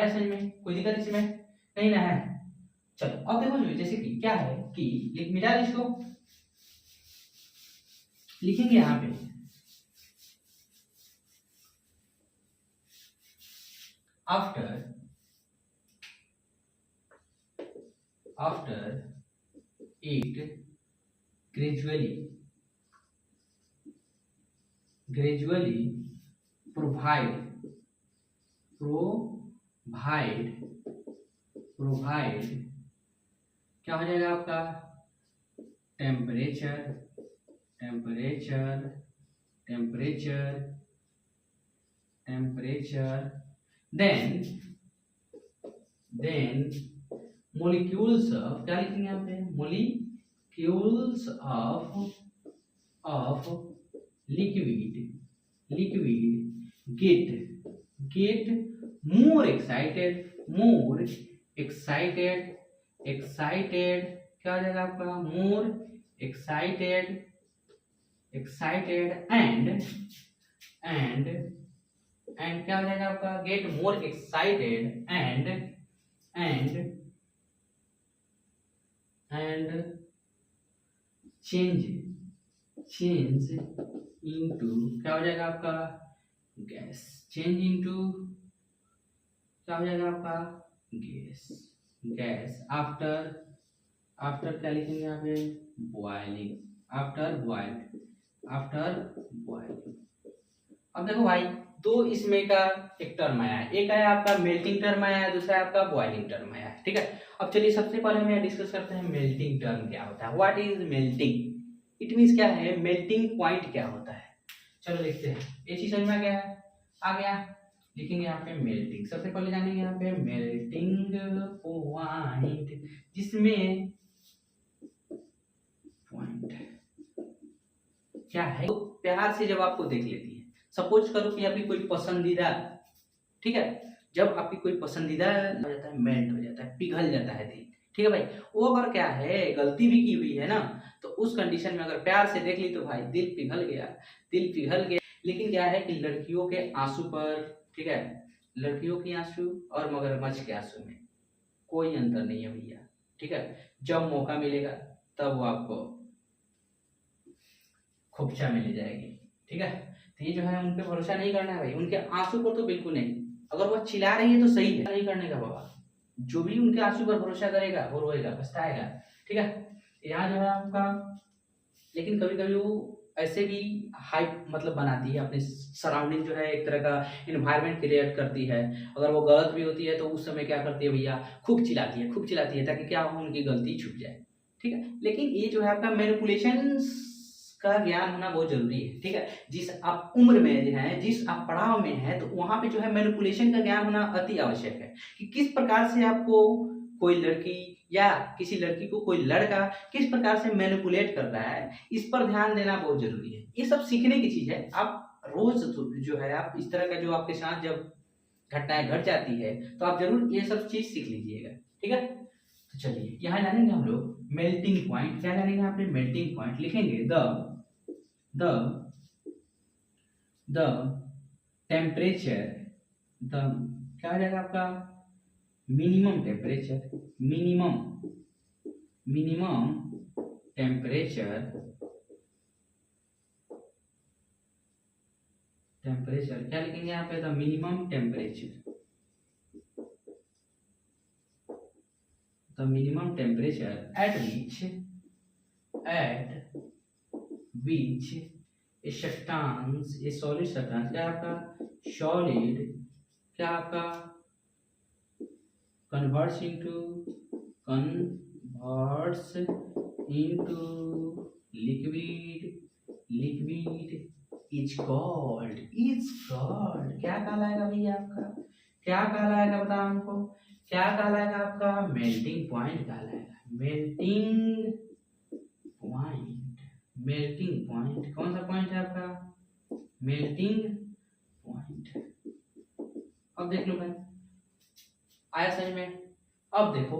समझ में, कोई दिक्कत इसमें नहीं ना है? चलो अब देखो, जैसे कि क्या है कि मिटा दो इसको, लिखेंगे यहाँ पे after it gradually provide provide क्या हो जाएगा आपका टेम्परेचर देन मोलिक्यूल्स ऑफ क्या लिखेंगे यहाँ पे molecules of liquid get more excited क्या हो जाएगा आपका more excited and क्या हो जाएगा आपका get more excited and change into क्या हो जाएगा आपका गैस चेंज इनटू क्या हो जाएगा आपका गैस आफ्टर क्या लिखेंगे यहाँ पे बॉइलिंग आफ्टर बॉइलिंग। अब देखो भाई दो इसमें का एक टर्म आया है, एक है आपका मेल्टिंग टर्म आया है, दूसरा है आपका बॉइलिंग टर्म आया है। ठीक है, अब चलिए सबसे पहले हम डिस्कस करते हैं मेल्टिंग टर्म क्या होता है। What is melting? It means क्या है, मेल्टिंग पॉइंट क्या होता है। चलो देखते हैं, ये चीज समझ में आ गया लिखेंगे यहाँ पे मेल्टिंग। सबसे पहले जानेंगे यहाँ पे मेल्टिंग पॉइंट, जिसमें पॉइंट क्या है तो प्यार से जब आपको देख लेती है, सपोज करो कि अभी कोई पसंदीदा, ठीक है, जब आपकी कोई पसंदीदा हो जाता है, मेल्ट हो जाता है, पिघल जाता है दिल, ठीक है भाई, वो अगर क्या है गलती भी की हुई है ना, तो उस कंडीशन में अगर प्यार से देख ली तो भाई दिल पिघल गया। लेकिन क्या है कि लड़कियों के आंसू पर, ठीक है, लड़कियों के आंसू और मगरमच्छ के आंसू में कोई अंतर नहीं है भैया। ठीक है, जब मौका मिलेगा तब वो आपको खुपचा मिल जाएगी। ठीक है, तो ये जो है उन पे भरोसा नहीं करना है भाई, उनके आंसू पर तो बिल्कुल नहीं। अगर वो चिल्ला रही है तो सही है, नहीं करने का बाबा। जो भी उनके आंसू पर भरोसा करेगा वो रोएगा, पछताएगा। ठीक है, यहाँ जो है आपका, लेकिन कभी कभी वो ऐसे भी हाइप मतलब बनाती है, अपने सराउंडिंग जो है एक तरह का इन्वायरमेंट क्रिएट करती है। अगर वो गलत भी होती है तो उस समय क्या करती है भैया, खूब चिल्लाती है ताकि क्या हो, उनकी गलती छुप जाए। ठीक है, लेकिन ये जो है आपका मैनिपुलेशन का ज्ञान होना बहुत जरूरी है। ठीक है, जिस आप उम्र में है, जिस आप पड़ाव में है, तो वहां पे जो है मैनिपुलेशन का ज्ञान होना अति आवश्यक है कि किस प्रकार से आपको कोई लड़की या किसी लड़की को कोई लड़का किस प्रकार से मैनिपुलेट कर रहा है, इस पर ध्यान देना बहुत जरूरी है। ये सब सीखने की चीज है। आप रोज जो है आप इस तरह का जो आपके साथ जब घटनाएं घट जाती है तो आप जरूर ये सब चीज सीख लीजिएगा। ठीक है, तो चलिए यहाँ जानेंगे हम लोग मेल्टिंग पॉइंट। क्या जानेंगे यहाँ पे मेल्टिंग पॉइंट लिखेंगे द टेम्परेचर, द क्या हो जाएगा आपका मिनिमम टेम्परेचर क्या लिखेंगे यहाँ पे, the minimum temperature at which A solid substance क्या आपका सॉलिड क्या आपका converts into liquid is called क्या कहलाएगा भैया आपका, क्या कहलाएगा बताओ हमको, क्या कहलाएगा आपका मेल्टिंग पॉइंट कहलाएगा। मेल्टिंग पॉइंट कौन सा पॉइंट है आपका, मेल्टिंग पॉइंट। अब देख लो भाई, आया समझ में। अब देखो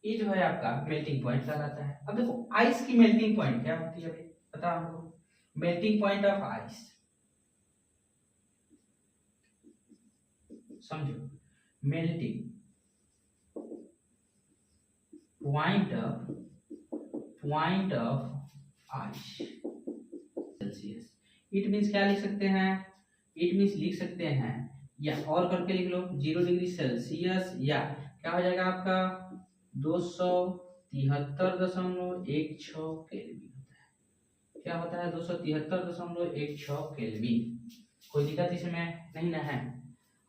ये जो है आपका मेल्टिंग पॉइंट कहलाता है। अब देखो आइस की मेल्टिंग पॉइंट क्या होती है भाई, बताओ हमको, मेल्टिंग पॉइंट ऑफ आइस समझो, melting point of ice Celsius. It means क्या लिख सकते हैं, इट मींस लिख सकते हैं या और करके लिख लो 0 डिग्री सेल्सियस, या क्या हो जाएगा आपका 273.16 केल्विन होता है। क्या होता है 273.16 केल्विन। कोई दिक्कत इसमें नहीं ना है।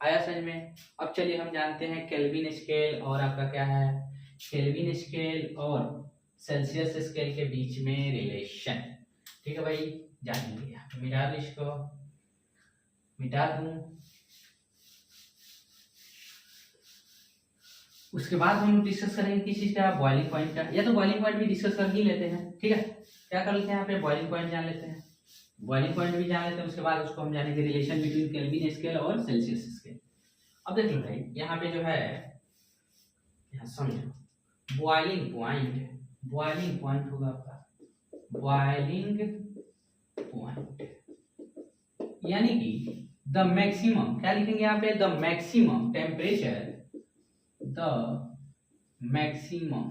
आया समझ में। अब चलिए हम जानते हैं केल्विन स्केल और आपका क्या है, केल्विन स्केल और सेल्सियस स्केल के बीच में रिलेशन। ठीक है भाई, जानेंगे। मिटा दो, इसको मिटा दूं। उसके बाद हम डिस्कस करेंगे किस चीज का, बॉइलिंग पॉइंट का, या तो बॉइलिंग पॉइंट भी डिस्कस कर ही लेते हैं। ठीक है, क्या कर लेते हैं यहाँ पे, बॉइलिंग पॉइंट जान लेते हैं, बॉइलिंग पॉइंट भी जान लेते हैं। उसके बाद उसको हम जानेंगे रिलेशन बिटवीन केल्विन स्केल और सेल्सियस स्केल। अब देख लो भाई, यहाँ पे जो है, यहाँ समझो, बॉइलिंग पॉइंट होगा आपका, बॉइलिंग पॉइंट यानी कि द मैक्सिमम, क्या लिखेंगे यहाँ पे, the maximum temperature, the maximum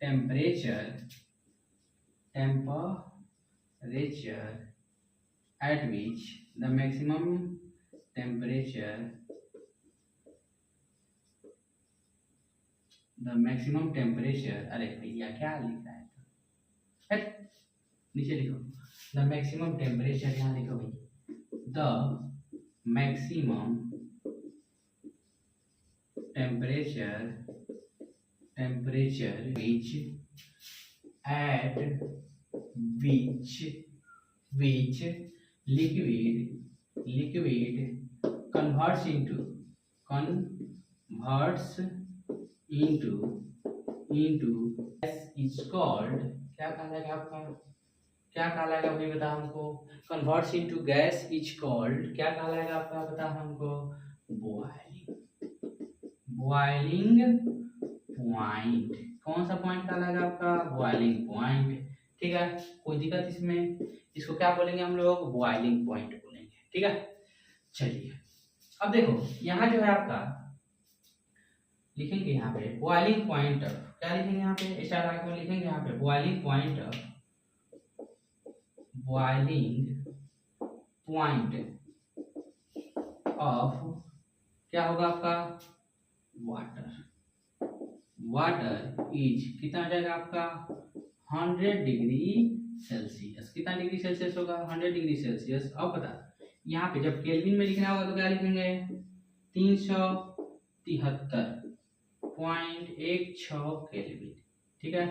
temperature at which the maximum temperature अरे भैया क्या लिख रहा है, नीचे लिखो, द मैक्सिमम टेम्परेचर, यहाँ लिखो भाई, the maximum temperature at which liquid converts into gas is called, क्या कहलाएगा आपका, क्या कहलाएगा भाई बता हमको, converts into gas is called, क्या कहलाएगा आपका बता हमको, बॉइलिंग पॉइंट। कौन सा पॉइंट कहलाएगा आपका, बॉइलिंग पॉइंट। ठीक है, कोई दिक्कत इसमें, इसको क्या बोलेंगे हम लोग, बॉइलिंग पॉइंट बोलेंगे। ठीक है, चलिए अब देखो, यहाँ जो है आपका लिखेंगे यहाँ पे बॉइलिंग पॉइंट, क्या लिखेंगे यहाँ पे, स्टार आके लिखेंगे यहाँ पे बॉइलिंग पॉइंट ऑफ, क्या होगा आपका, वाटर इज, कितना हो जाएगा आपका, 100 डिग्री सेल्सियस। कितना डिग्री सेल्सियस होगा, 100 डिग्री सेल्सियस। अब बता, यहाँ पे जब केल्विन में लिखना होगा तो क्या लिखेंगे, 373.16 केल्विन। ठीक है,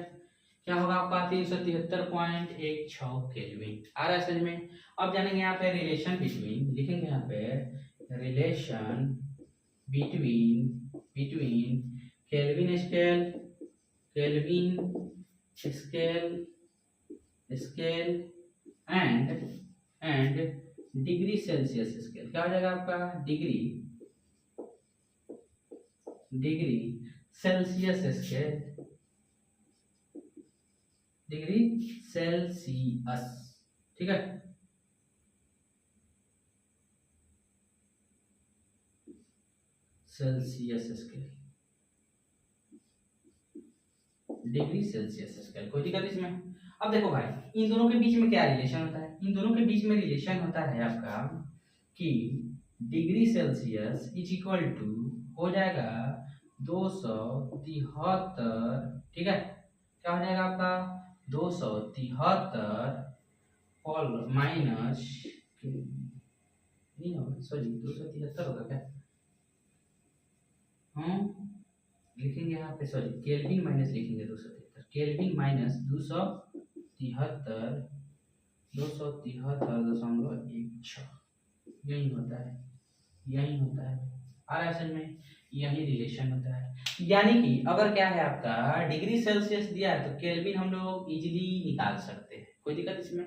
क्या होगा आपका, 373.16 केल्विन। आ रहा है समझ में। अब जानेंगे यहाँ पे रिलेशन बिटवीन, लिखेंगे यहाँ पे relation between kelvin scale and degree Celsius scale. क्या हो जाएगा आपका, degree Celsius scale, degree Celsius. ठीक है, Celsius scale, degree Celsius scale, कोई दिक्कत इसमें। अब देखो भाई, इन दोनों के बीच में क्या रिलेशन होता है, इन दोनों के बीच में रिलेशन होता है आपका कि degree Celsius is equal to हो जाएगा 273। ठीक है, क्या हो जाएगा आपका, 273 माइनस, नहीं होगा सॉरी, 273 होगा क्या, लिखेंगे यहाँ पे, सॉरी केल्विन माइनस लिखेंगे, 273 केल्विन माइनस 273.16 यही होता है, आ रहा है समझ में, यही रिलेशन होता है। यानी कि अगर क्या है आपका, डिग्री सेल्सियस दिया है तो केल्विन हम लोग इजीली निकाल सकते हैं, कोई दिक्कत इसमें,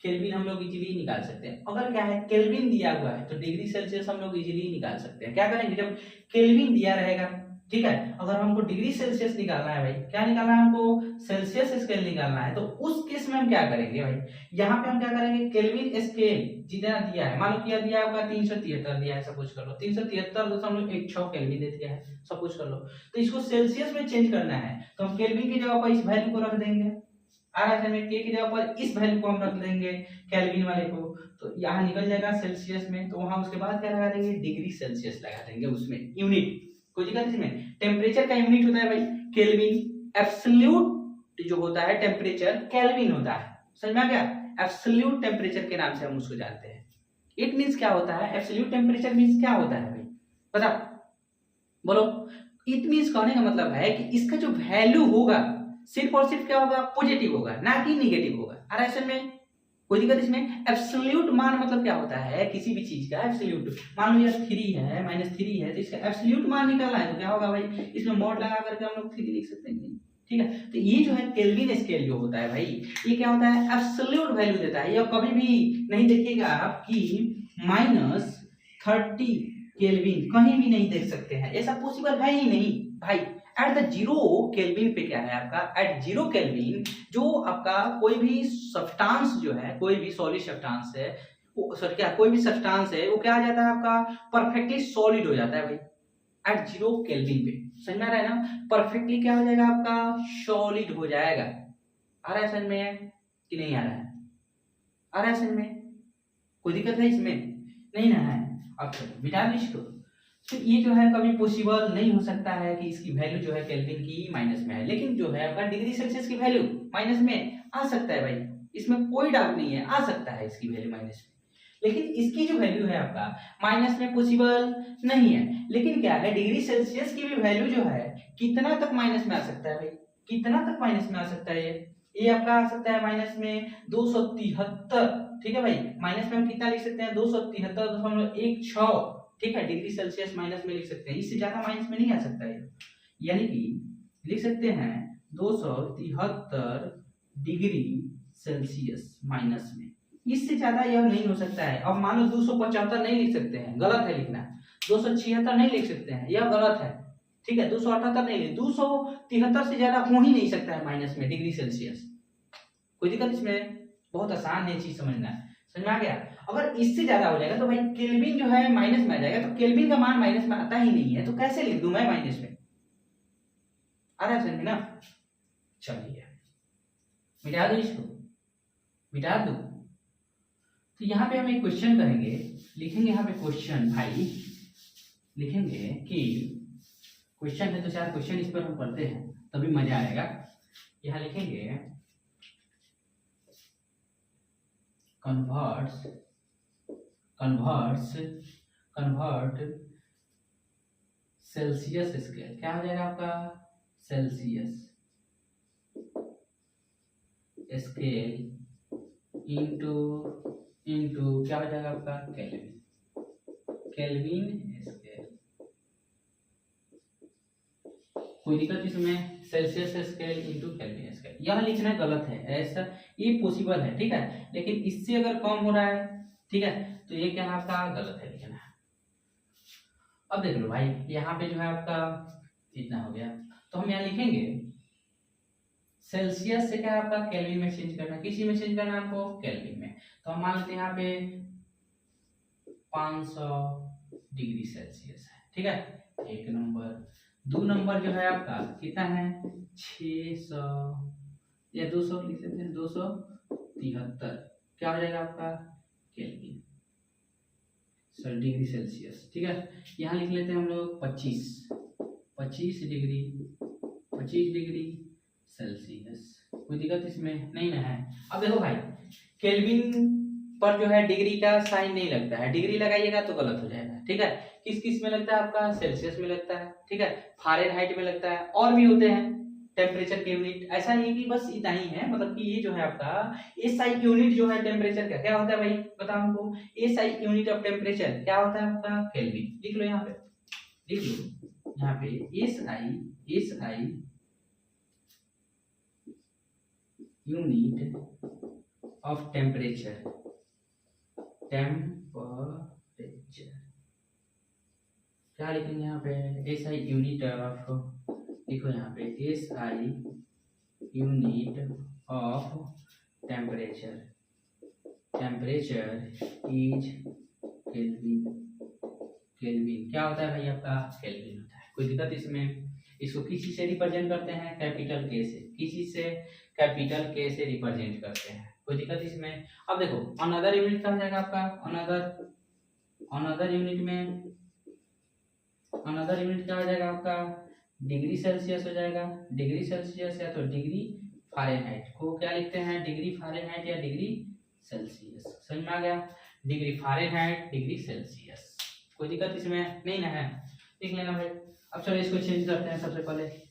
केल्विन हम लोग इजीली निकाल सकते हैं। अगर क्या है, केल्विन दिया हुआ है तो डिग्री सेल्सियस हम लोग इजीली निकाल सकते हैं। क्या करेंगे, जब केल्विन दिया रहेगा, ठीक है, अगर हमको डिग्री सेल्सियस निकालना है भाई, क्या निकालना है हमको, सेल्सियस स्केल निकालना है, तो उस केस में हम क्या करेंगे भाई, यहाँ पे हम क्या करेंगे, केल्विन स्केल जितना दिया है, मान लो क्या दिया होगा, 373 दिया है, सपोज कर लो 373.16 केल्विन दे दिया है, सपोज कर लो, तो इसको सेल्सियस में चेंज करना है, तो हम केल्विन की जगह पर इस वैल्यू को रख देंगे, आ रहा है के की जगह पर इस वैल्यू को हम रख देंगे केल्विन वाले को, तो यहाँ निकल जाएगा सेल्सियस में, तो वहां उसके बाद क्या लगा देंगे, डिग्री सेल्सियस लगा देंगे, उसमें यूनिट, कोई दिक्कत इसमें। टेम्परेचर का यूनिट होता है भाई केल्विन, एब्सोल्यूट जो होता है टेम्परेचर केल्विन होता है, समझ में आ गया, एब्सोल्यूट टेम्परेचर के नाम से हम उसको जानते हैं। इट मीन्स क्या होता है, एब्सोल्यूट टेम्परेचर मीन्स क्या होता है भाई, बता बोलो। इट मीन्स कहने का मतलब है कि इसका जो वैल्यू होगा सिर्फ और सिर्फ क्या होगा, पॉजिटिव होगा, ना कि निगेटिव होगा। और ऐसे में कोई दिक्कत इसमें। एब्सोल्यूट मान मतलब क्या होता है, किसी भी चीज का एब्सोल्यूट, मान लो यार 3 है -3 है, तो इसका एब्सोल्यूट मान निकालना है तो क्या होगा भाई, इसमें मॉड लगा करके हम लोग 3 लिख सकते हैं, ठीक है। तो ये जो है केल्विन स्केल जो होता है भाई, ये क्या होता है, एब्सोल्यूट वैल्यू देता है। ये कभी भी नहीं देखिएगा आप कि -30 केल्विन कहीं भी नहीं देख सकते हैं, ऐसा पॉसिबल है ही नहीं भाई। एट द 0 केल्विन पे क्या है आपका, एट 0 केल्विन जो आपका कोई भी सब्सटेंस जो है, कोई भी सॉलिड सब्सटेंस है, वो सर क्या कोई भी सब्सटेंस है वो क्या आ जाता है आपका, परफेक्टली सॉलिड हो जाता है भाई एट 0 केल्विन पे। समझ में आ रहा है ना, परफेक्टली क्या हो जाएगा आपका, सॉलिड हो जाएगा। आ रहा है समझ में कि नहीं आ रहा है, आ रहा है समझ में, कोई दिक्कत है इसमें, नहीं ना है। अब चलो मिटा दो इसको। तो ये जो है कभी पॉसिबल नहीं हो सकता है कि इसकी वैल्यू जो है केल्विन की माइनस में है, लेकिन जो है आपका डिग्री सेल्सियस की वैल्यू माइनस में आ सकता है भाई, इसमें कोई डाउट नहीं है, आ सकता है इसकी वैल्यू माइनस में। लेकिन इसकी जो वैल्यू है आपका माइनस में पॉसिबल नहीं है। लेकिन क्या है, डिग्री सेल्सियस की भी वैल्यू जो है कितना तक माइनस में आ सकता है भाई, कितना तक माइनस में आ सकता है, ये आपका आ सकता है माइनस में 273, ठीक है भाई। माइनस में हम कितना लिख सकते हैं, 273.16, ठीक है, डिग्री सेल्सियस माइनस में लिख सकते हैं, इससे ज्यादा माइनस में नहीं आ सकता है। यानी कि लिख सकते हैं 273 डिग्री सेल्सियस माइनस में, इससे ज्यादा यह नहीं हो सकता है। अब मान लो 275 नहीं लिख सकते हैं, गलत है लिखना। 276 नहीं लिख सकते हैं, यह गलत है, ठीक है। 278 नहीं लिख, 273 से ज्यादा हो ही नहीं सकता है माइनस में डिग्री सेल्सियस। कोई दिक्कत इसमें, बहुत आसान है चीज समझना, समझ में आ गया। अगर इससे ज्यादा हो जाएगा तो भाई केल्विन जो है माइनस में आ जाएगा, तो केल्विन का मान माइनस में आता ही नहीं है, तो कैसे लिख दूं मैं माइनस में, आ रहा है समझ में ना। चलिए मिटा दो इसको, मिटा दो। तो यहाँ पे हम एक क्वेश्चन करेंगे, लिखेंगे यहाँ पे क्वेश्चन भाई, लिखेंगे कि क्वेश्चन है तो 4 क्वेश्चन इस पर हम पढ़ते हैं तभी मजा आएगा। यहाँ लिखेंगे कन्वर्ट सेल्सियस स्केल, क्या हो जाएगा आपका, सेल्सियस स्केल इनटू क्या हो जाएगा आपका, केल्विन स्केल। कोई दिक्कत इसमें, Celsius scale into kelvin scale, यह लिखना गलत है, ऐसा ये पॉसिबल है, ठीक है, लेकिन इससे अगर कम हो रहा है, ठीक है, तो ये क्या आपका गलत है लिखना। अब देख लो भाई, यहाँ पे जो है आपका इतना हो गया, तो हम यहाँ लिखेंगे सेल्सियस से क्या है आपका केल्विन में चेंज करना, किसी में चेंज करना आपको, केल्विन में। तो हम मान लेते हैं यहाँ पे 500 डिग्री सेल्सियस है, ठीक है, 1 नंबर। 2 नंबर जो है आपका कितना है, 600 या 200 लिख सकते हैं, 273, क्या हो जाएगा आपका, केल्विन, सर डिग्री सेल्सियस, ठीक है। यहाँ लिख लेते हैं हम लोग 25 डिग्री सेल्सियस। कोई दिक्कत इसमें नहीं ना है। अब देखो भाई, केल्विन पर जो है डिग्री का साइन नहीं लगता है, डिग्री लगाइएगा तो गलत हो जाएगा, ठीक है। किस किस में लगता है आपका, सेल्सियस में लगता है, ठीक है, फारेनहाइट में लगता है, और भी होते हैं टेम्परेचर के यूनिट। ऐसा नहीं कि बस इतना ही है, मतलब कि ये जो है आपका एसआई यूनिट जो है टेम्परेचर का, क्या होता है भाई बताओ हमको, एसआई यूनिट ऑफ टेम्परेचर क्या होता है आपका, केल्विन। लिख लो यहाँ पे, लिख लो यहाँ पे एसआई यूनिट ऑफ टेम्परेचर, क्या लिखेंगे यहाँ पे, एसआई यूनिट ऑफ, लिखो यहाँ पे SI unit of temperature is kelvin. क्या होता है भाई आपका, केल्विन होता है। कोई दिक्कत इसमें, इसको किसी से रिप्रेजेंट करते हैं, कैपिटल के से, किसी से कैपिटल के से रिप्रेजेंट करते हैं। कोई दिक्कत इसमें। अब देखो अनदर यूनिट क्या हो जाएगा आपका, अनदर यूनिट क्या हो जाएगा आपका, डिग्री सेल्सियस हो जाएगा, डिग्री सेल्सियस या तो डिग्री फारेनहाइट को क्या लिखते हैं, डिग्री फारेनहाइट या डिग्री सेल्सियस। समझ में आ गया। Degree Fahrenheit, degree Celsius. कोई दिक्कत इसमें नहीं ना है, देख लेना भाई। अब चलो इसको चेंज करते हैं सबसे पहले। तो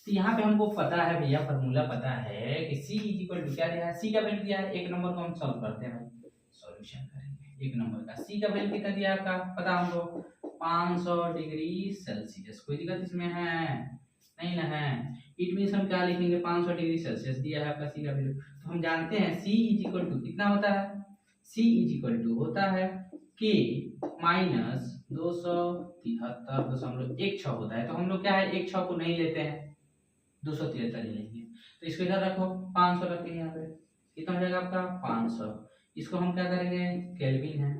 यहाँ पे हमको पता है भैया, फॉर्मूला पता है कि C इक्वल टू क्या दिया है, C का वैल्यू दिया है, एक नंबर को हम सॉल्व करते हैं भाई, सॉल्यूशन करेंगे। एक नंबर का C का वैल्यू कितना दिया है आपका पता हमको 500 डिग्री सेल्सियस। कोई दिक्कत इसमें है नहीं ना है। इट मीन्स हम क्या लिखेंगे, 500 डिग्री सेल्सियस दिया है आपका C का वैल्यू। तो हम जानते हैं C इक्वल टू कितना होता है, C इक्वल टू होता है K माइनस 273.16 होता है। तो हम लोग क्या है, 1/6 को नहीं लेते हैं, 273 लेंगे। तो इसको इधर रखो, 500 रखेंगे यहाँ पे, कितना हो जाएगा आपका 500। इसको हम क्या करेंगे, केल्विन है,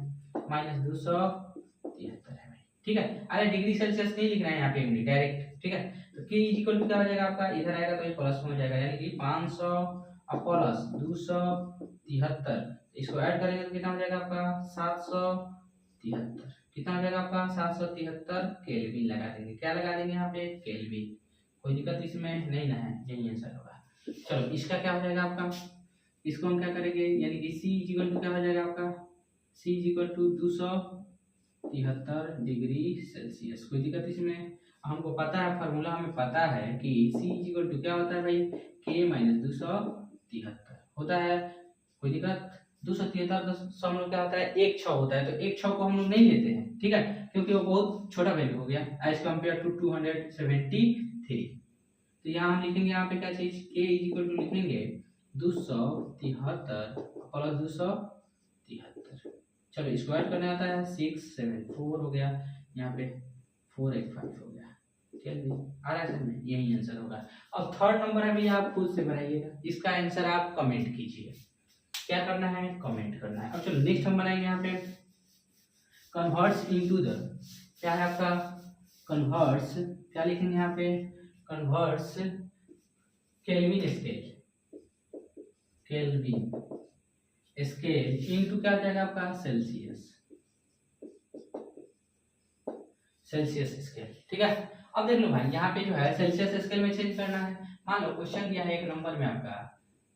माइनस 273 है भाई, ठीक है। अरे डिग्री सेल्सियस नहीं लिखना है यहाँ पे हमने डायरेक्ट, ठीक है। तो K इक्वल टू क्या हो जाएगा आपका, इधर आएगा तो ये प्लस में हो जाएगा, यानी कि 500 और प्लस 273, इसको ऐड करेंगे तो कितना हो जाएगा आपका 773। कितना हो जाएगा आपका 773 केल्विन लगा देंगे। क्या लगा देंगे यहाँ पे, केल्विन। कोई दिक्कत इसमें नहीं ना है, यही आंसर होगा। चलो इसका क्या हो जाएगा आपका, इसको हम क्या करेंगे, यानी कि C इक्वल टू क्या हो जाएगा आपका, C equal to 273 degree Celsius. कोई दिक्कत इसमें, हमको पता है फॉर्मूला, हमें पता है कि C इक्वल टू क्या होता है भाई, K माइनस 273 होता है। कोई दिक्कत, 273 हम लोग क्या होता है, 1/6 होता है, तो 1/6 को हम लोग नहीं लेते हैं, ठीक है, क्योंकि वो बहुत छोटा वैल्यू हो गया एज कम्पेयर टू 273। तो यहाँ हम लिखेंगे, यहाँ पे क्या चीज, K इक्वल टू लिखेंगे 273 प्लस 273। चलो इसको ऐड करने आता है, 674 हो गया, यहाँ पे 485 हो गया, चलिए आ रहा है समझ में, यही आंसर होगा। अब थर्ड नंबर है भैया, आप खुद से बनाइएगा, इसका आंसर आप कमेंट कीजिए। क्या करना है, कमेंट करना है। अब चलो नेक्स्ट हम बनाएंगे यहाँ पे, कन्वर्ट्स इनटू द, क्या है आपका कन्वर्ट्स, क्या लिखेंगे यहाँ पे, converts kelvin scale, kelvin scale into क्या जाएगा आपका सेल्सियस, सेल्सियस स्केल, ठीक है। अब देख लो भाई, यहाँ पे जो है सेल्सियस स्केल में चेंज करना है। मान लो क्वेश्चन दिया है एक नंबर में आपका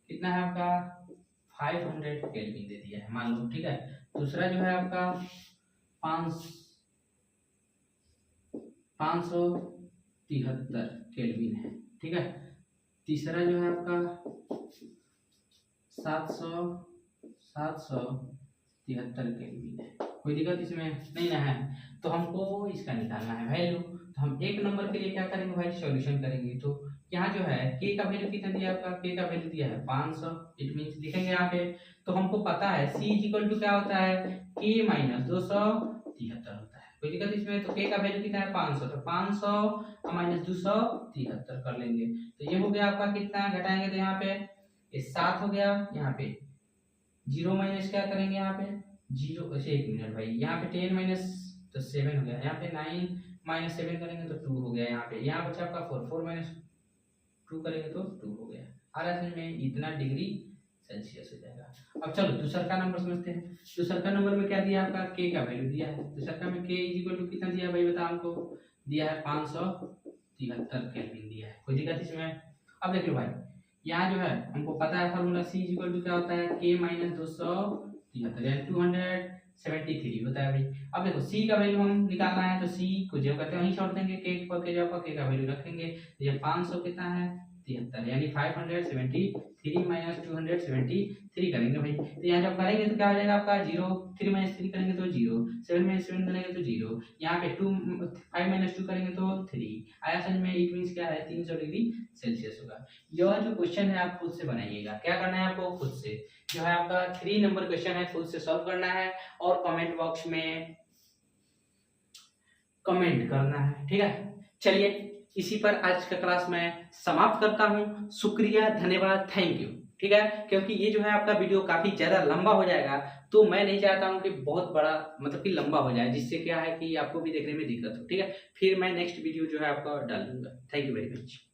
कितना है, आपका 500 केल्विन दे दिया है मान लो, ठीक है। दूसरा जो है आपका 573 केल्विन है, ठीक है। तीसरा जो है आपका 773 केल्विन है। कोई दिक्कत इसमें नहीं ना है। तो हमको इसका निकालना है वैल्यू, तो हम एक नंबर के लिए क्या करेंगे भाई, सॉल्यूशन करेंगे। तो यहाँ जो है K का वैल्यू कितना दिया आपका, K का वैल्यू दिया है 500, इट मींस लिखेंगे यहाँ पे। तो हमको पता है C इक्वल टू क्या होता है, K माइनस 273 होता है। कोई दिक्कत इसमें, तो K का वैल्यू कितना है 500, तो 500 माइनस 273 कर लेंगे। तो ये हो गया आपका कितना, घटाएंगे तो यहाँ पे ये 7 हो गया, यहाँ पे 0 माइनस क्या करेंगे यहाँ पे 0, अच्छा एक मिनट भाई, यहाँ पे 10 माइनस तो 7 हो गया, यहाँ पे 9 माइनस 7 करेंगे तो 2 हो गया, यहाँ बचा आपका 4 माइनस 2 करेंगे तो 2 हो गया। आ रहा है में इतना डिग्री सेल्सियस हो जाएगा। अब चलो दूसरा का नंबर समझते हैं। दूसरा का नंबर में क्या दिया आपका, K का वैल्यू दिया है। दूसरा का में K इक्वल टू कितना दिया भाई बता हमको, दिया है 573 केल्विन दिया है। कोई दिक्कत इसमें। अब देख लो भाई, यहाँ जो है हमको पता है फॉर्मूला C इक्वल टू क्या होता है, K माइनस 273 यानी 273 होता है भाई। अब देखो C का वैल्यू हम निकालना है, तो C को जो कहते हैं वहीं छोड़ देंगे, K के जगह K का वैल्यू रखेंगे। ये 500 कितना है 73 यानी 573 माइनस 273 करेंगे भाई। तो यहाँ जब करेंगे तो क्या हो जाएगा आपका 0, 3 माइनस 3 करेंगे तो 0, 7 माइनस 7 करेंगे तो 0, यहाँ पे 5 माइनस 2 करेंगे तो 3 आया समझ में। इट मींस क्या है 300 डिग्री सेल्सियस होगा। यह जो क्वेश्चन है आप खुद से बनाइएगा। क्या करना है आपको, खुद से जो है आपका 3 नंबर क्वेश्चन है खुद से सॉल्व करना है और कमेंट बॉक्स में कमेंट करना है, ठीक है। चलिए इसी पर आज का क्लास मैं समाप्त करता हूं। शुक्रिया, धन्यवाद, थैंक यू, ठीक है। क्योंकि ये जो है आपका वीडियो काफी ज्यादा लंबा हो जाएगा, तो मैं नहीं चाहता हूं कि बहुत बड़ा मतलब कि लंबा हो जाए, जिससे क्या है कि आपको भी देखने में दिक्कत हो, ठीक है। फिर मैं नेक्स्ट वीडियो जो है आपका डाल दूंगा। Thank you very much.